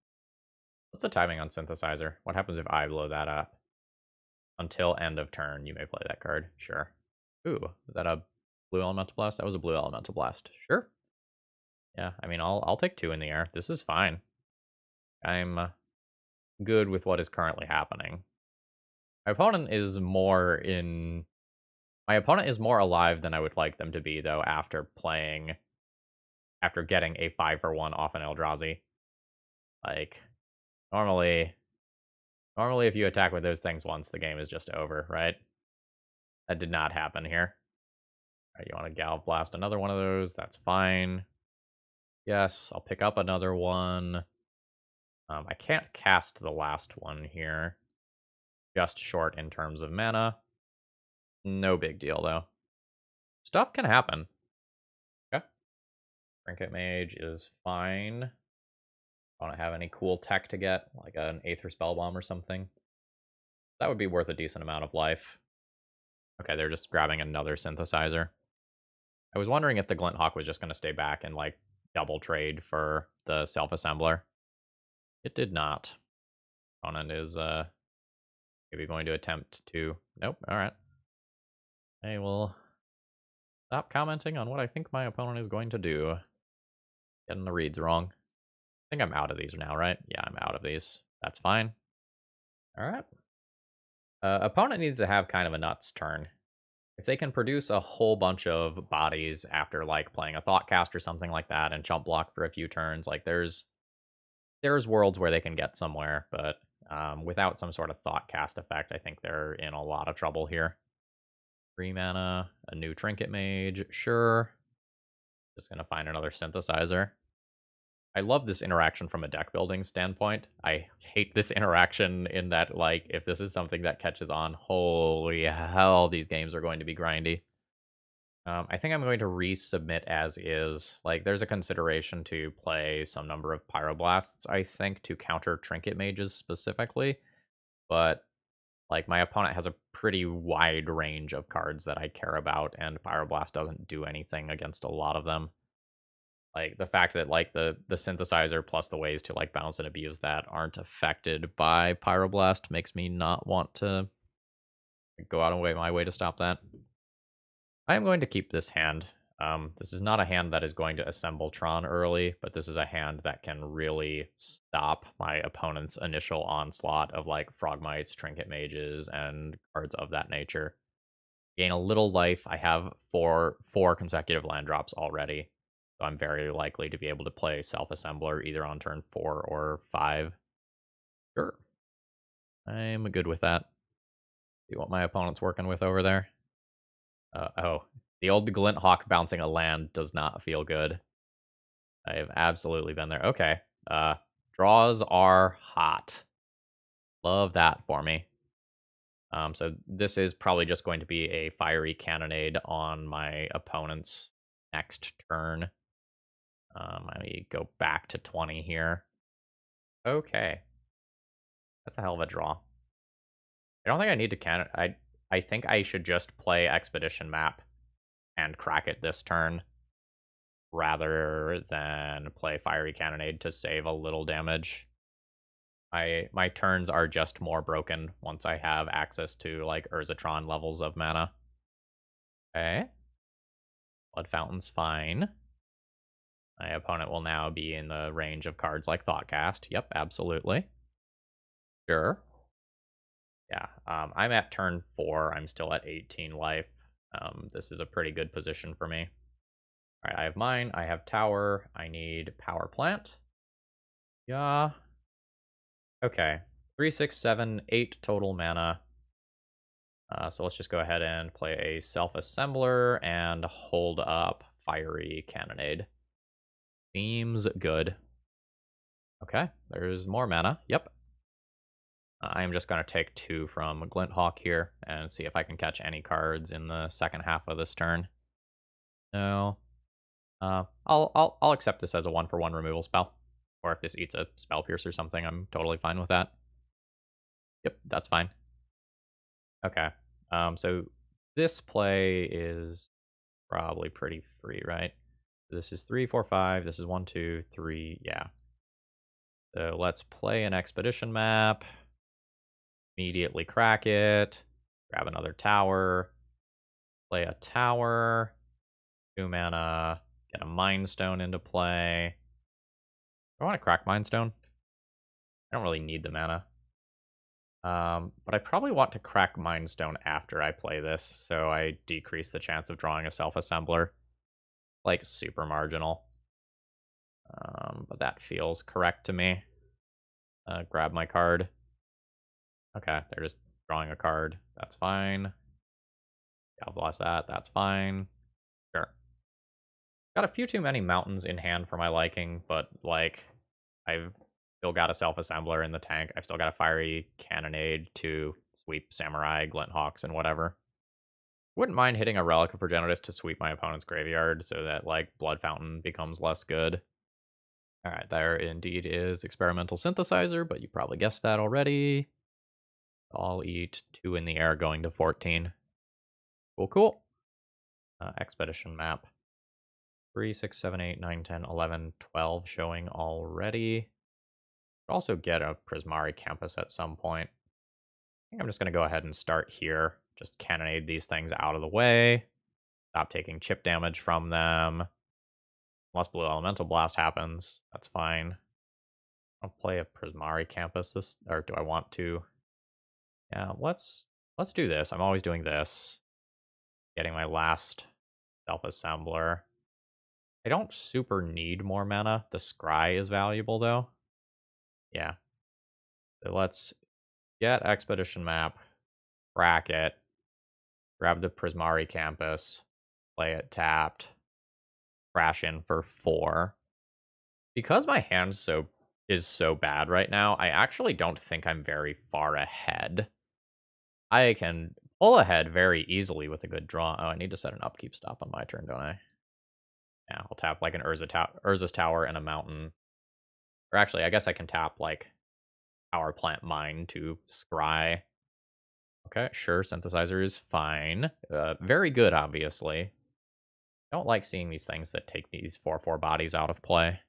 A: What's the timing on Synthesizer? What happens if I blow that up? Until end of turn, you may play that card. Sure. Ooh, is that a blue Elemental Blast? That was a blue Elemental Blast. Sure. Yeah, I mean, I'll take 2 in the air. This is fine. I'm good with what is currently happening. My opponent is more alive than I would like them to be, though, after getting a 5-for-1 off an Eldrazi. Like, normally if you attack with those things once, the game is just over, right? That did not happen here. All right, you want to Galv Blast another one of those? That's fine. Yes, I'll pick up another one. I can't cast the last one here. Just short in terms of mana. No big deal, though. Stuff can happen. Okay. Trinket Mage is fine. I don't have any cool tech to get, like an Aether Spellbomb or something. That would be worth a decent amount of life. Okay, they're just grabbing another Synthesizer. I was wondering if the Glinthawk was just going to stay back and, like, double trade for the Self-Assembler. It did not. Opponent is, maybe going to attempt to... Nope, alright. I will stop commenting on what I think my opponent is going to do. Getting the reads wrong. I think I'm out of these now, right? Yeah, I'm out of these. That's fine. Alright. Opponent needs to have kind of a nuts turn. If they can produce a whole bunch of bodies after, like, playing a Thoughtcast or something like that and chump block for a few turns, like, there's worlds where they can get somewhere, but without some sort of Thoughtcast effect, I think they're in a lot of trouble here. 3 mana, a new Trinket Mage, sure. Just gonna find another Synthesizer. I love this interaction from a deck building standpoint. I hate this interaction in that, like, if this is something that catches on, holy hell, these games are going to be grindy. I think I'm going to resubmit as is. Like, there's a consideration to play some number of Pyroblasts, I think, to counter Trinket Mages specifically. But, like, my opponent has a pretty wide range of cards that I care about, and Pyroblast doesn't do anything against a lot of them. Like, the fact that, like, the Synthesizer plus the ways to, like, bounce and abuse that aren't affected by Pyroblast makes me not want to go out of my way to stop that. I am going to keep this hand. This is not a hand that is going to assemble Tron early, but this is a hand that can really stop my opponent's initial onslaught of, like, Frogmites, Trinket Mages, and cards of that nature. Gain a little life. I have four consecutive land drops already, so I'm very likely to be able to play Self-Assembler either on turn 4 or 5. Sure. I'm good with that. See what my opponent's working with over there. Oh, the old Glinthawk bouncing a land does not feel good. I have absolutely been there. Okay. Draws are hot. Love that for me. So this is probably just going to be a fiery cannonade on my opponent's next turn. Let me go back to 20 here. Okay. That's a hell of a draw. I don't think I need to cannon. I think I should just play Expedition Map and crack it this turn rather than play Fiery Cannonade to save a little damage. My turns are just more broken once I have access to like Tron levels of mana. Okay. Blood Fountain's fine. My opponent will now be in the range of cards like Thoughtcast. Yep, absolutely. Sure. Yeah, I'm at turn 4. I'm still at 18 life. This is a pretty good position for me. All right, I have mine. I have tower. I need power plant. Yeah. Okay. 3, 6, 7, 8 total mana. So let's just go ahead and play a self-assembler and hold up fiery cannonade. Seems good. Okay, there's more mana. Yep. I am just going to take 2 from Glinthawk here and see if I can catch any cards in the second half of this turn. No. I'll accept this as a 1-for-1 removal spell. Or if this eats a Spell Pierce or something, I'm totally fine with that. Yep, that's fine. Okay. So this play is probably pretty free, right? This is 3, 4, 5. This is 1, 2, 3. Yeah. So let's play an Expedition Map. Immediately crack it. Grab another tower. Play a tower. 2 mana. Get a Mind Stone into play. Do I want to crack Mind Stone? I don't really need the mana. But I probably want to crack Mind Stone after I play this, so I decrease the chance of drawing a self-assembler. Like, super marginal. But that feels correct to me. Grab my card. Okay, they're just drawing a card. That's fine. Galvanize that. That's fine. Sure. Got a few too many mountains in hand for my liking, but, like, I've still got a self-assembler in the tank. I've still got a fiery cannonade to sweep samurai, glinthawks, and whatever. Wouldn't mind hitting a Relic of Progenitus to sweep my opponent's graveyard so that, like, Blood Fountain becomes less good. Alright, there indeed is Experimental Synthesizer, but you probably guessed that already. I'll eat 2 in the air going to 14. Cool. Expedition Map. 3, 6, 7, 8, 9, 10, 11, 12 showing already. Could also get a Prismari Campus at some point. I think I'm just going to go ahead and start here. Just cannonade these things out of the way. Stop taking chip damage from them. Unless Blue Elemental Blast happens, that's fine. I'll play a Prismari Campus this, or do I want to? Yeah, let's do this. I'm always doing this. Getting my last self-assembler. I don't super need more mana. The Scry is valuable though. Yeah. So let's get Expedition Map, crack it, grab the Prismari Campus, play it tapped, crash in for 4. Because my hand is so bad right now, I actually don't think I'm very far ahead. I can pull ahead very easily with a good draw. Oh, I need to set an upkeep stop on my turn, don't I? Yeah, I'll tap like an Urza's Tower and a mountain. Or actually, I guess I can tap like Power Plant Mine to scry. Okay, sure, Synthesizer is fine. Very good, obviously. Don't like seeing these things that take these 4/4 bodies out of play.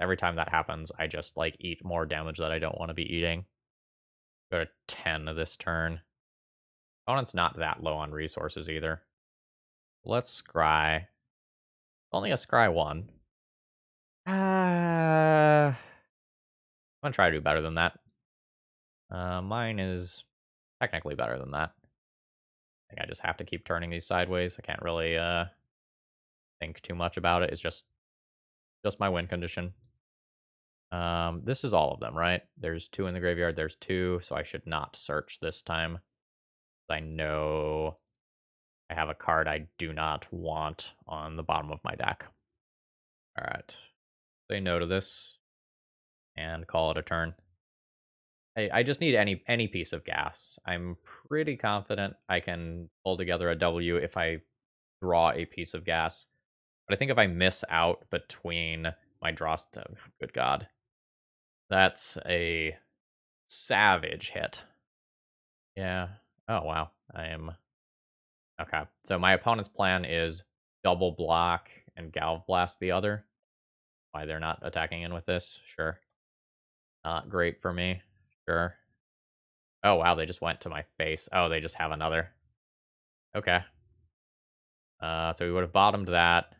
A: Every time that happens, I just like eat more damage that I don't want to be eating. Go to 10 this turn. Opponent's not that low on resources either. Let's scry. Only a scry 1. I'm gonna try to do better than that. Mine is technically better than that. I think I just have to keep turning these sideways. I can't really think too much about it. It's just my win condition. This is all of them, right? There's 2 in the graveyard. There's 2, so I should not search this time. I know I have a card I do not want on the bottom of my deck. All right. Say no to this and call it a turn. I just need any piece of gas. I'm pretty confident I can pull together a W if I draw a piece of gas. But I think if I miss out between my draws, good God, that's a savage hit. Yeah. Oh wow. I am okay. So my opponent's plan is double block and Galv blast the other. Why they're not attacking in with this? Sure. Not great for me. Sure. Oh wow, they just went to my face. Oh, they just have another. Okay. So we would have bottomed that.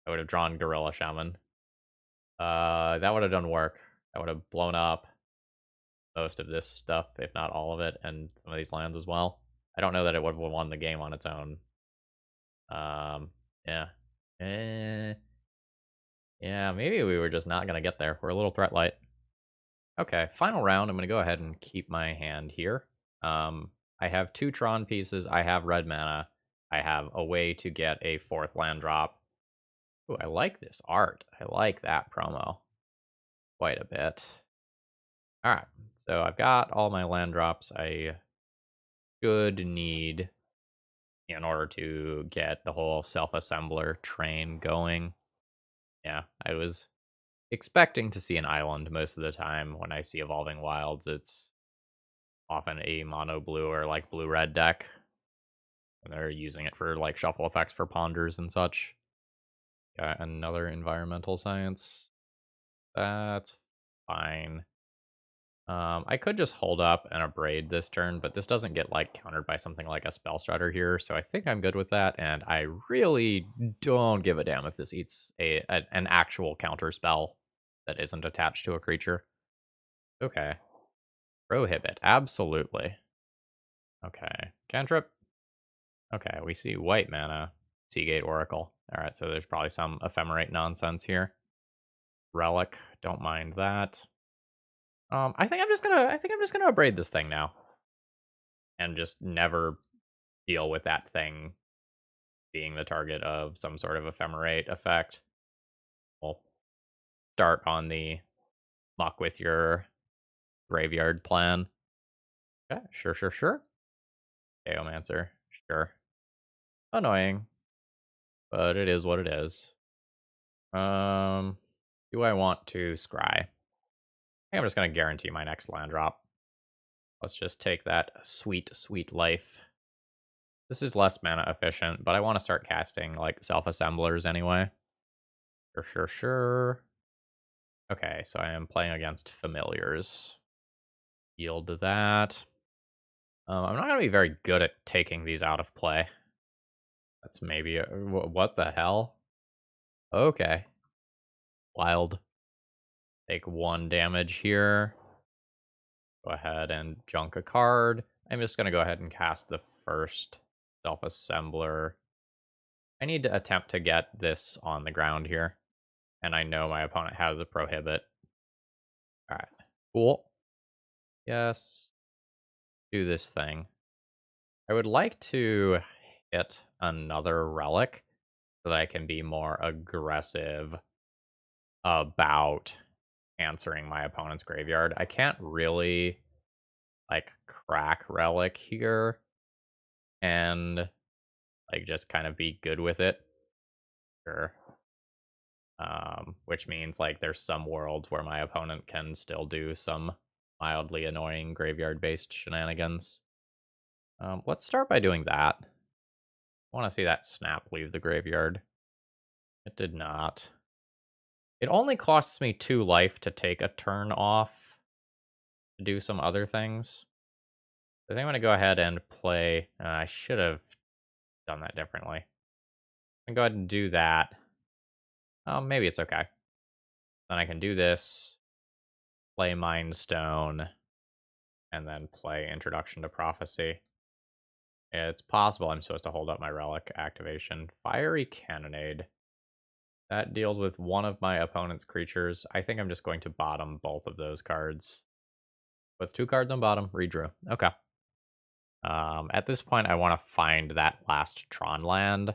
A: I would have drawn Gorilla Shaman. That would have done work. That would have blown up most of this stuff, if not all of it, and some of these lands as well. I don't know that it would have won the game on its own. Yeah. Eh, yeah, maybe we were just not going to get there. We're a little threat light. Okay, final round. I'm going to go ahead and keep my hand here. I have 2 Tron pieces. I have red mana. I have a way to get a 4th land drop. Ooh, I like this art. I like that promo quite a bit. All right, so I've got all my land drops I should need in order to get the whole self-assembler train going. Yeah, I was expecting to see an island most of the time. When I see Evolving Wilds, it's often a mono blue or like blue red deck. And they're using it for like shuffle effects for ponders and such. Got another environmental science. That's fine. I could just hold up and abrade this turn, but this doesn't get like countered by something like a spell strutter here, so I think I'm good with that. And I really don't give a damn if this eats an actual counter spell that isn't attached to a creature. Okay, prohibit, absolutely. Okay, cantrip. Okay, we see white mana, Seagate Oracle. All right, so there's probably some ephemerate nonsense here. Relic, don't mind that. I think I'm just gonna abrade this thing now, and just never deal with that thing being the target of some sort of ephemerate effect. We'll start on the muck with your graveyard plan. Okay, sure. Geomancer, sure. Annoying, but it is what it is. Do I want to scry? I think I'm just gonna guarantee my next land drop. Let's just take that sweet life. This is less mana efficient, but I want to start casting like self-assemblers anyway. Sure. Okay, so I am playing against familiars. Yield to that. I'm not going to be very good at taking these out of play. That's maybe what the hell? Okay. Wild. Take 1 damage here. Go ahead and junk a card. I'm just going to go ahead and cast the first self-assembler. I need to attempt to get this on the ground here. And I know my opponent has a prohibit. Alright. Cool. Yes. Do this thing. I would like to hit another relic so that I can be more aggressive about answering my opponent's graveyard. I can't really like crack relic here and like just kind of be good with it. Sure. Which means like there's some worlds where my opponent can still do some mildly annoying graveyard based shenanigans. Let's start by doing that. I want to see that snap leave the graveyard. It did not. It only costs me 2 life to take a turn off to do some other things. I think I'm going to go ahead and play. I should have done that differently. I'm going to go ahead and do that. Maybe it's okay. Then I can do this, play Mind Stone, and then play Introduction to Prophecy. It's possible I'm supposed to hold up my relic activation. Fiery Cannonade. That deals with one of my opponent's creatures. I think I'm just going to bottom both of those cards. Puts 2 cards on bottom, redrew. Okay. At this point, I want to find that last Tron land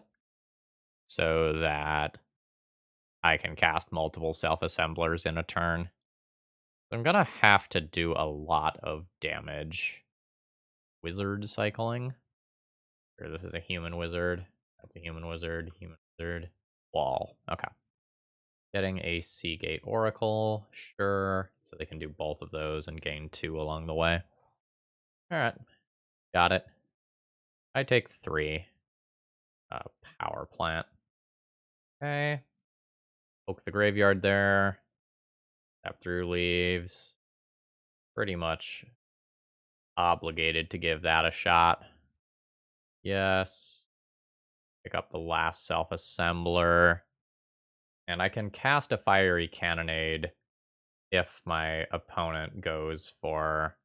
A: so that I can cast multiple self-assemblers in a turn. I'm gonna have to do a lot of damage. Wizard cycling. Or this is a human wizard. That's a human wizard. Human wizard. Wall. Okay. Getting a Seagate Oracle. Sure. So they can do both of those and gain 2 along the way. Alright. Got it. I take 3. Power plant. Okay. Poke the graveyard there. Tap through leaves. Pretty much obligated to give that a shot. Yes. Pick up the last self-assembler. And I can cast a fiery cannonade if my opponent goes for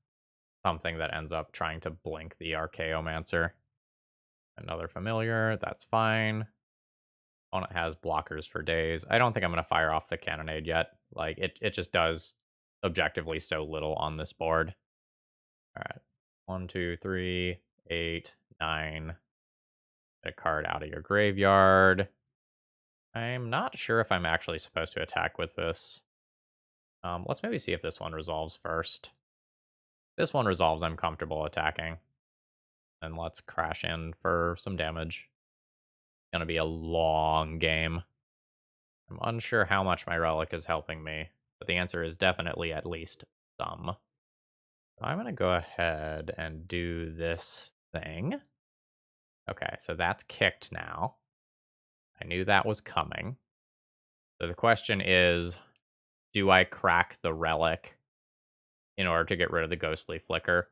A: something that ends up trying to blink the Archaeomancer. Another familiar, that's fine. Opponent has blockers for days. I don't think I'm going to fire off the cannonade yet. Like, it just does objectively so little on this board. Alright. 1, 2, 3, 8, 9. Get a card out of your graveyard. I'm not sure if I'm actually supposed to attack with this. Let's maybe see if this one resolves first. This one resolves, I'm comfortable attacking. And let's crash in for some damage. It's gonna be a long game. I'm unsure how much my relic is helping me, but the answer is definitely at least some. So I'm gonna go ahead and do this thing. Okay, so that's kicked now. I knew that was coming. So the question is, do I crack the relic in order to get rid of the ghostly flicker?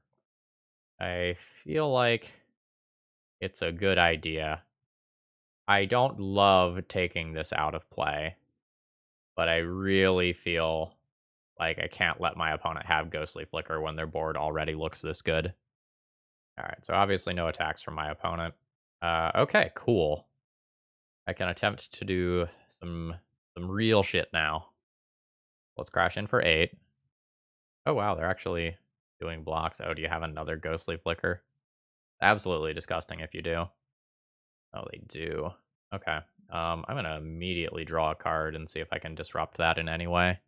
A: I feel like it's a good idea. I don't love taking this out of play, but I really feel like I can't let my opponent have ghostly flicker when their board already looks this good. All right, so obviously no attacks from my opponent. Okay, cool. I can attempt to do some real shit now. Let's crash in for 8. Oh wow, they're actually doing blocks. Oh, do you have another ghostly flicker? Absolutely disgusting if you do. Oh, they do. Okay. I'm gonna immediately draw a card and see if I can disrupt that in any way.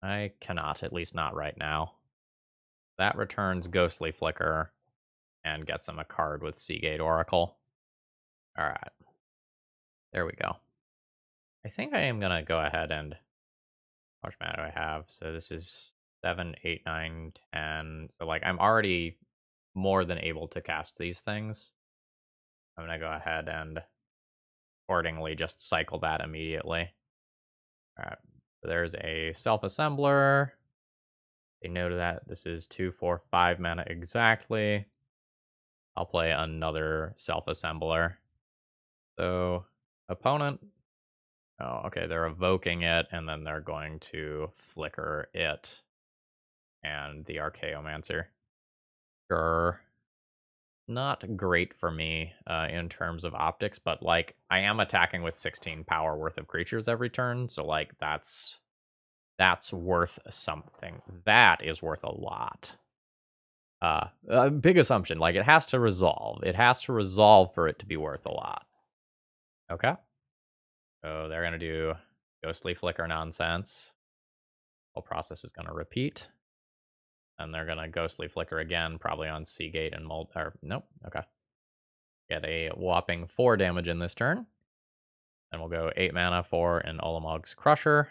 A: I cannot, at least not right now. That returns Ghostly Flicker and gets them a card with Seagate Oracle. Alright. There we go. I think I am gonna go ahead and... How much mana do I have? So this is 7, 8, 9, 10. So, like, I'm already more than able to cast these things. I'm gonna go ahead and accordingly just cycle that immediately. Alright. So there's a self-assembler. They know that this is 2, 4, 5 mana exactly. I'll play another self-assembler. So, opponent. Oh, okay, they're evoking it, and then they're going to flicker it and the Archaeomancer. Sure. Not great for me in terms of optics, but, like, I am attacking with 16 power worth of creatures every turn, so, like, that's worth something. That is worth a lot. Big assumption. Like, it has to resolve. It has to resolve for it to be worth a lot. Okay. So they're going to do ghostly flicker nonsense. Whole process is going to repeat. And they're going to ghostly flicker again, probably on Seagate and Mold. Or, nope. Okay. Get a whopping 4 damage in this turn. And we'll go 8 mana for an Ulamog's Crusher.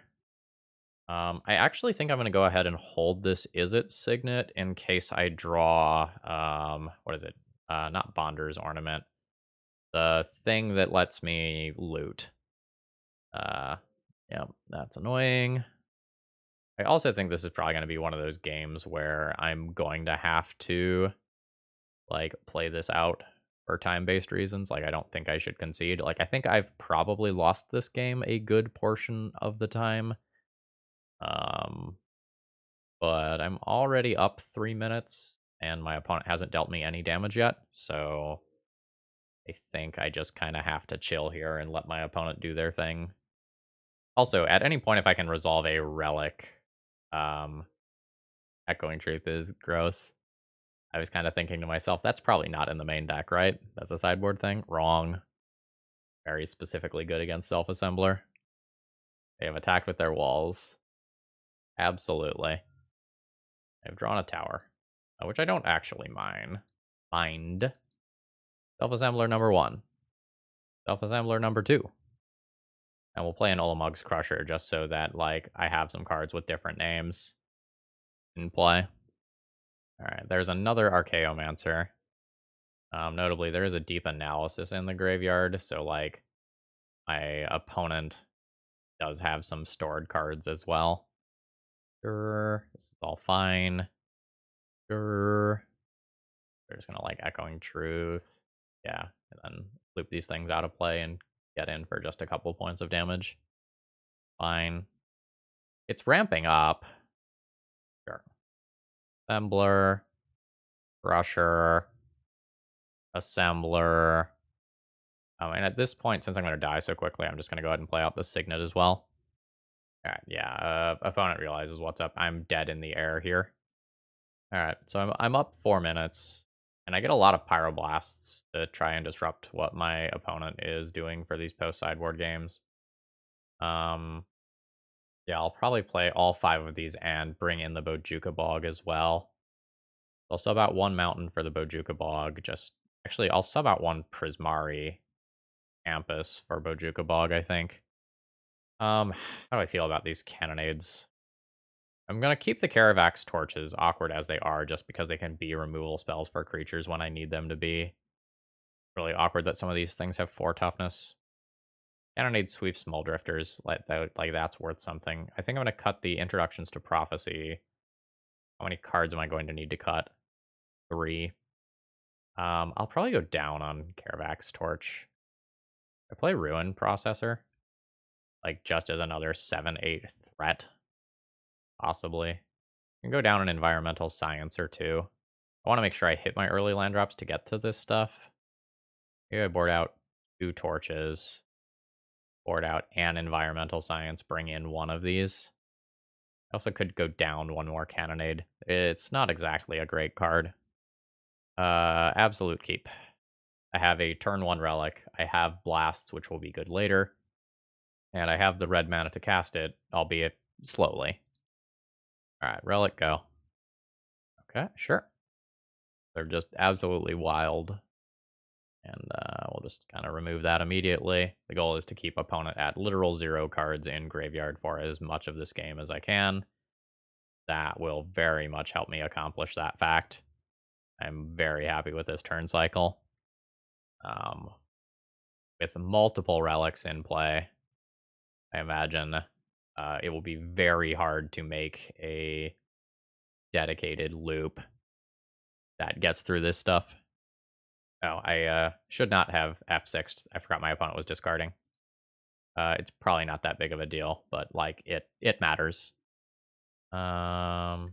A: I actually think I'm going to go ahead and hold this Izzet Signet in case I draw, what is it? Not Bonder's Ornament. The thing that lets me loot. Yeah, that's annoying. I also think this is probably going to be one of those games where I'm going to have to, like, play this out for time-based reasons. Like, I don't think I should concede. Like, I think I've probably lost this game a good portion of the time. But I'm already up 3 minutes, and my opponent hasn't dealt me any damage yet, so I think I just kind of have to chill here and let my opponent do their thing. Also, at any point, if I can resolve a relic, Echoing Truth is gross. I was kind of thinking to myself, that's probably not in the main deck, right? That's a sideboard thing? Wrong. Very specifically good against Self-Assembler. They have attacked with their walls. Absolutely. I've drawn a tower, which I don't actually mind. Self-assembler number 1. Self-assembler number 2. And we'll play an Ulamog's Crusher just so that, like, I have some cards with different names in play. Alright, there's another Archaeomancer. Notably, there is a deep analysis in the graveyard, so, like, my opponent does have some stored cards as well. Sure, this is all fine. Sure. They're just gonna, like, Echoing Truth. Yeah, and then loop these things out of play and get in for just a couple points of damage. Fine. It's ramping up. Sure. Assembler. Crusher. Assembler. And at this point, since I'm going to die so quickly, I'm just going to go ahead and play out the Signet as well. Alright, yeah, opponent realizes what's up. I'm dead in the air here. Alright, so I'm up 4 minutes. And I get a lot of Pyroblasts to try and disrupt what my opponent is doing for these post-sideboard games. Yeah, I'll probably play all 5 of these and bring in the Bojuka Bog as well. I'll sub out 1 Mountain for the Bojuka Bog. Actually, I'll sub out 1 Prismari Campus for Bojuka Bog, I think. How do I feel about these Cannonades? I'm going to keep the Kaervek's Torches, awkward as they are, just because they can be removal spells for creatures when I need them to be. Really awkward that some of these things have 4 toughness. Cannonade sweeps Mulldrifters, like that's worth something. I think I'm going to cut the Introductions to Prophecy. How many cards am I going to need to cut? 3. I'll probably go down on Kaervek's Torch. I play Ruin Processor, like just as another 7/8 threat, possibly. I can go down an Environmental Sciencer too. I want to make sure I hit my early land drops to get to this stuff. Maybe I board out 2 Torches, board out an Environmental Science, bring in 1 of these. I also could go down 1 more Cannonade. It's not exactly a great card. Absolute Keep. I have a turn 1 Relic. I have Blasts, which will be good later. And I have the red mana to cast it, albeit slowly. Alright, Relic, go. Okay, sure. They're just absolutely wild. And we'll just kind of remove that immediately. The goal is to keep opponent at literal 0 cards in graveyard for as much of this game as I can. That will very much help me accomplish that fact. I'm very happy with this turn cycle. With multiple relics in play, I imagine it will be very hard to make a dedicated loop that gets through this stuff. Oh, I should not have F6'd. I forgot my opponent was discarding. It's probably not that big of a deal, but like it matters. Go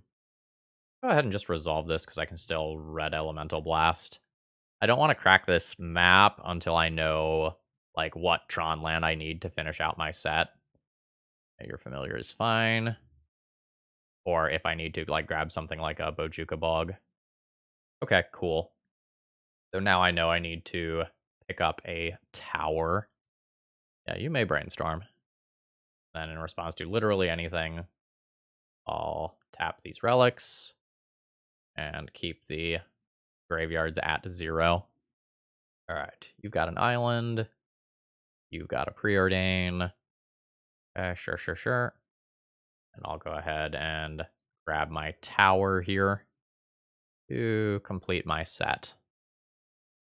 A: ahead and just resolve this because I can still red Elemental Blast. I don't want to crack this map until I know like what Tron land I need to finish out my set. Your Familiar is fine. Or if I need to like grab something like a Bojuka Bog. Okay, cool. So now I know I need to pick up a tower. Yeah, you may brainstorm. Then in response to literally anything, I'll tap these relics and keep the graveyards at 0. All right, you've got an island. You've got a preordain. Sure. And I'll go ahead and grab my tower here to complete my set.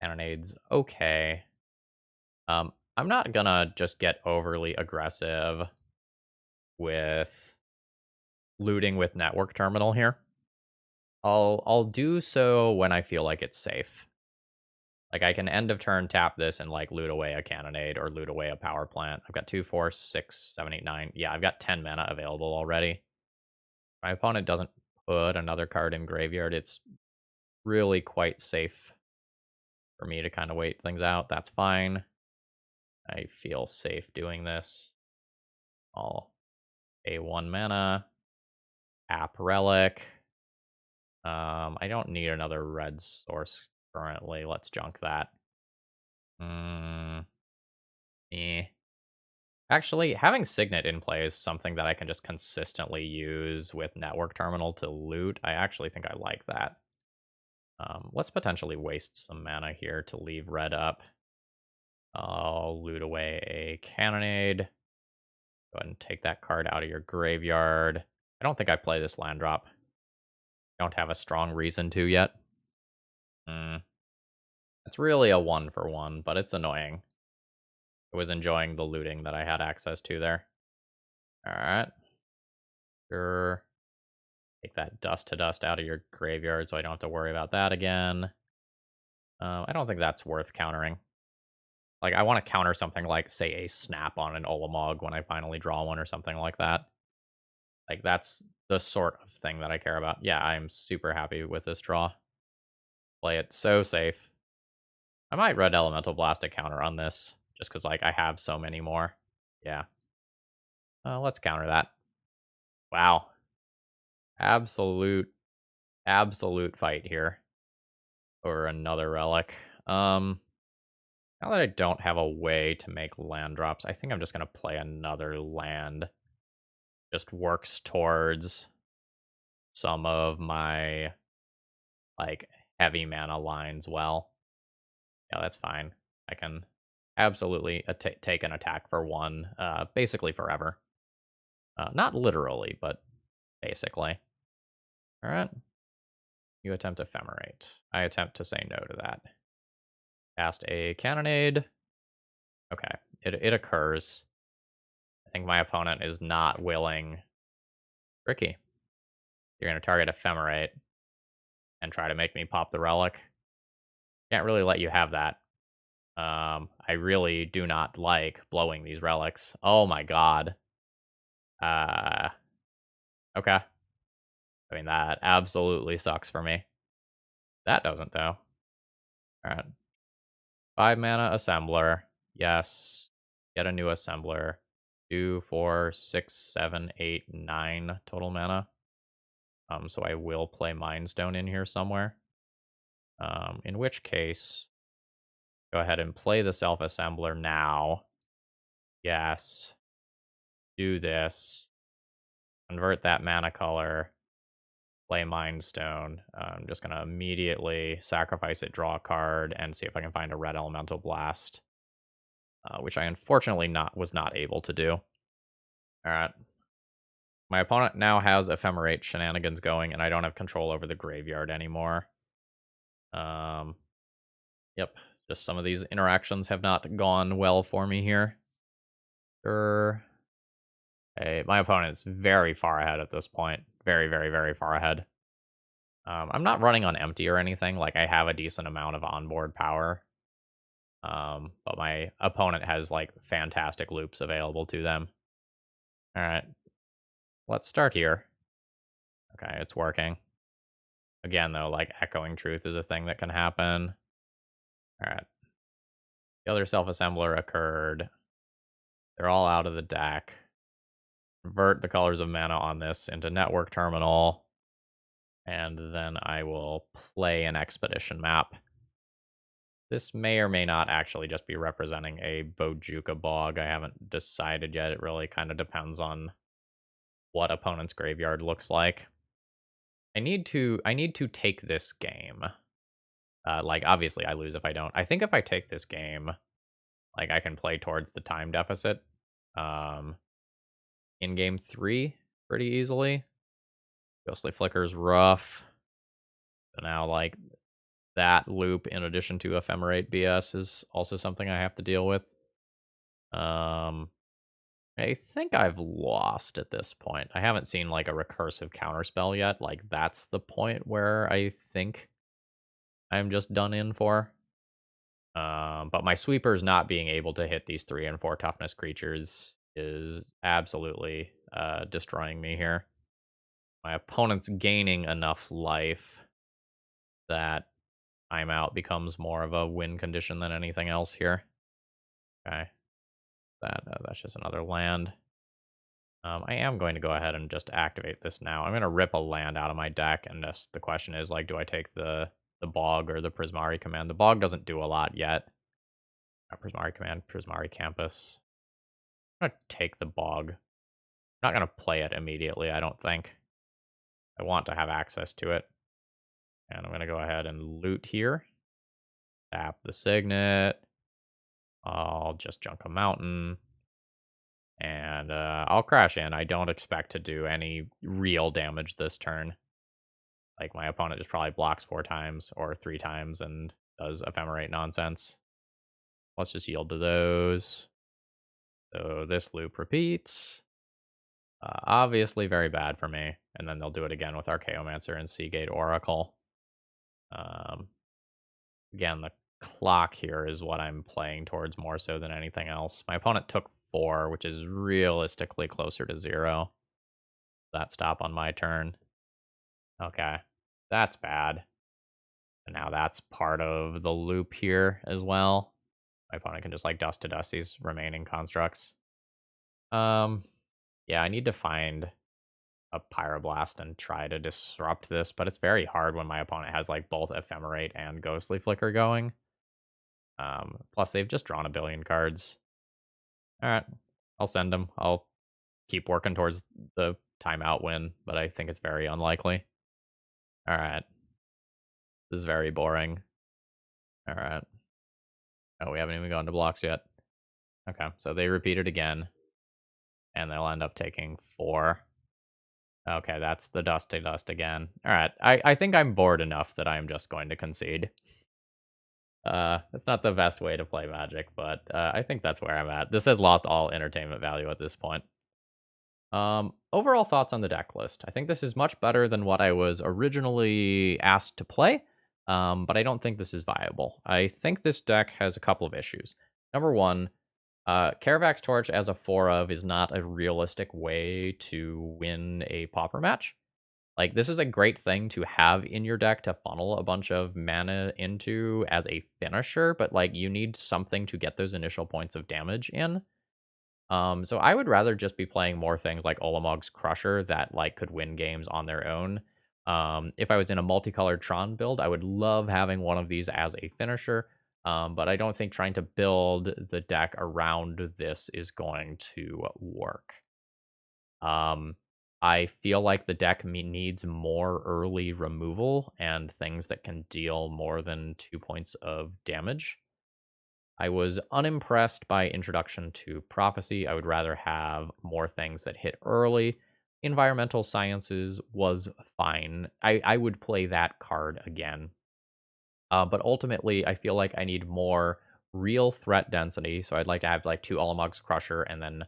A: Cannonades, okay. I'm not gonna just get overly aggressive with looting with Network Terminal here. I'll do so when I feel like it's safe. Like I can end of turn tap this and like loot away a Cannonade or loot away a power plant. I've got 2, 4, 6, 7, 8, 9. Yeah, I've got 10 mana available already. My opponent doesn't put another card in graveyard. It's really quite safe for me to kind of wait things out. That's fine. I feel safe doing this. I'll pay 1 mana. App Relic. I don't need another red source currently. Let's junk that. Eh. Actually, having Signet in play is something that I can just consistently use with Network Terminal to loot. I actually think I like that. Let's potentially waste some mana here to leave red up. I'll loot away a Cannonade. Go ahead and take that card out of your graveyard. I don't think I play this land drop. Don't have a strong reason to yet. It's really a 1-for-1, but it's annoying. I was enjoying the looting that I had access to there. Alright. Sure. Take that dust to dust out of your graveyard so I don't have to worry about that again. I don't think that's worth countering. Like, I want to counter something like, say, a snap on an Ulamog when I finally draw one or something like that. Like, that's the sort of thing that I care about. Yeah, I'm super happy with this draw. Play it so safe. I might Red Elemental Blast a counter on this, just because, like, I have so many more. Yeah. Let's counter that. Wow. Absolute fight here. Or another relic. Now that I don't have a way to make land drops, I think I'm just going to play another land. Just works towards some of my, like, heavy mana lines well. Yeah, that's fine. I can absolutely take an attack for one, basically forever. Not literally, but basically. Alright. You attempt Ephemerate. I attempt to say no to that. Cast a Cannonade. Okay, it occurs. I think my opponent is not willing. Tricky. You're going to target Ephemerate and try to make me pop the relic. Can't really let you have that. I really do not like blowing these relics. Oh my god. Okay. I mean, that absolutely sucks for me. That doesn't, though. Alright. 5 mana Assembler. Yes. Get a new Assembler. 2, 4, 6, 7, 8, 9 total mana. So I will play Mind Stone in here somewhere. In which case, go ahead and play the Self-Assembler now. Yes. Do this. Convert that mana color. Play Mind Stone. I'm just going to immediately sacrifice it, draw a card, and see if I can find a red Elemental Blast. Which I unfortunately was not able to do. Alright. My opponent now has Ephemerate shenanigans going, and I don't have control over the graveyard anymore. Yep. Just some of these interactions have not gone well for me here. Sure. Okay, my opponent's very far ahead at this point. Very, very, very far ahead. I'm not running on empty or anything. Like, I have a decent amount of onboard power. But my opponent has, like, fantastic loops available to them. Alright. Let's start here. Okay, it's working. Again, though, like, Echoing Truth is a thing that can happen. Alright. The other self-assembler occurred. They're all out of the deck. Convert the colors of mana on this into Network Terminal. And then I will play an Expedition map. This may or may not actually just be representing a Bojuka Bog. I haven't decided yet. It really kind of depends on what opponent's graveyard looks like. I need to take this game. Like, obviously I lose if I don't. I think if I take this game, like, I can play towards the time deficit. In game 3 pretty easily. Ghostly Flicker's rough. So now, like, that loop in addition to Ephemerate BS is also something I have to deal with. I think I've lost at this point. I haven't seen, like, a recursive counterspell yet. Like, that's the point where I think I'm just done in for. But my sweepers not being able to hit these 3 and 4 toughness creatures is absolutely destroying me here. My opponent's gaining enough life that timeout becomes more of a win condition than anything else here. Okay. That's just another land. I am going to go ahead and just activate this now. I'm going to rip a land out of my deck, and the question is, like, do I take the Bog or the Prismari Command? The Bog doesn't do a lot yet. Prismari Command, Prismari Campus. I'm gonna take the bog. I'm not gonna play it immediately, I don't think. I want to have access to it. And I'm gonna go ahead and loot here. Tap the signet. I'll just junk a mountain. And I'll crash in. I don't expect to do any real damage this turn. Like, my opponent just probably blocks 4 times or 3 times and does ephemerate nonsense. Let's just yield to those. So this loop repeats. Obviously very bad for me. And then they'll do it again with Archaeomancer and Seagate Oracle. Again, the clock here is what I'm playing towards more so than anything else. My opponent took 4, which is realistically closer to 0. That stop on my turn. Okay, that's bad. And now that's part of the loop here as well. My opponent can just like dust to dust these remaining constructs. Yeah, I need to find a Pyroblast and try to disrupt this, but it's very hard when my opponent has like both Ephemerate and Ghostly Flicker going. Plus they've just drawn a billion cards. All right, I'll send them. I'll keep working towards the timeout win, but I think it's very unlikely. All right. This is very boring. All right. Oh, we haven't even gone to blocks yet. Okay, so they repeat it again, and they'll end up taking 4. Okay, that's the dust to dust again. All right, I think I'm bored enough that I'm just going to concede. That's not the best way to play Magic, but I think that's where I'm at. This has lost all entertainment value at this point. Overall thoughts on the deck list. I think this is much better than what I was originally asked to play, but I don't think this is viable. I think this deck has a couple of issues. Number one, Kaervek's Torch as a 4-of is not a realistic way to win a Pauper match. Like, this is a great thing to have in your deck to funnel a bunch of mana into as a finisher, but, like, you need something to get those initial points of damage in. So I would rather just be playing more things like Ulamog's Crusher that, like, could win games on their own. If I was in a multicolored Tron build, I would love having one of these as a finisher. But I don't think trying to build the deck around this is going to work. I feel like the deck needs more early removal and things that can deal more than 2 points of damage. I was unimpressed by Introduction to Prophecy. I would rather have more things that hit early. Environmental Sciences was fine. I would play that card again. But ultimately, I feel like I need more real threat density. So I'd like to have like 2 Ulamog's Crusher and then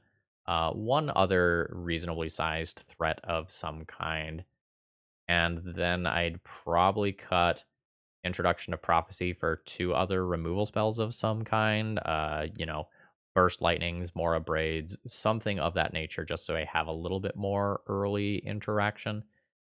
A: one other reasonably sized threat of some kind. And then I'd probably cut Introduction to Prophecy for 2 other removal spells of some kind. Burst Lightnings, Mora Braids, something of that nature, just so I have a little bit more early interaction.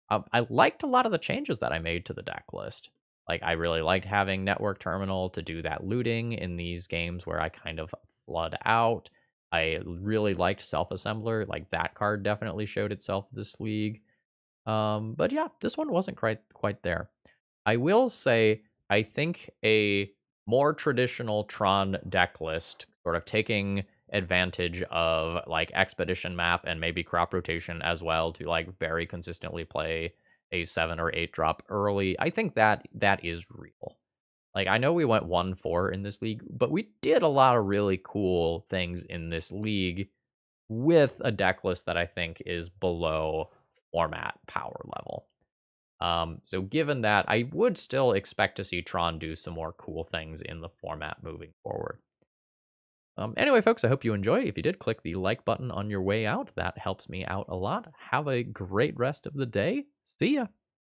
A: I liked a lot of the changes that I made to the deck list. Like, I really liked having Network Terminal to do that looting in these games where I kind of flood out. I really liked Self-Assembler. Like, that card definitely showed itself this league. But yeah, this one wasn't quite there. I will say, I think a more traditional Tron deck list, sort of taking advantage of like Expedition map and maybe crop rotation as well to like very consistently play a 7 or 8 drop early. I think that is real. Like, I know we went 1-4 in this league, but we did a lot of really cool things in this league with a deck list that I think is below format power level. So given that, I would still expect to see Tron do some more cool things in the format moving forward. Anyway, folks, I hope you enjoy. If you did, click the like button on your way out. That helps me out a lot. Have a great rest of the day. See ya.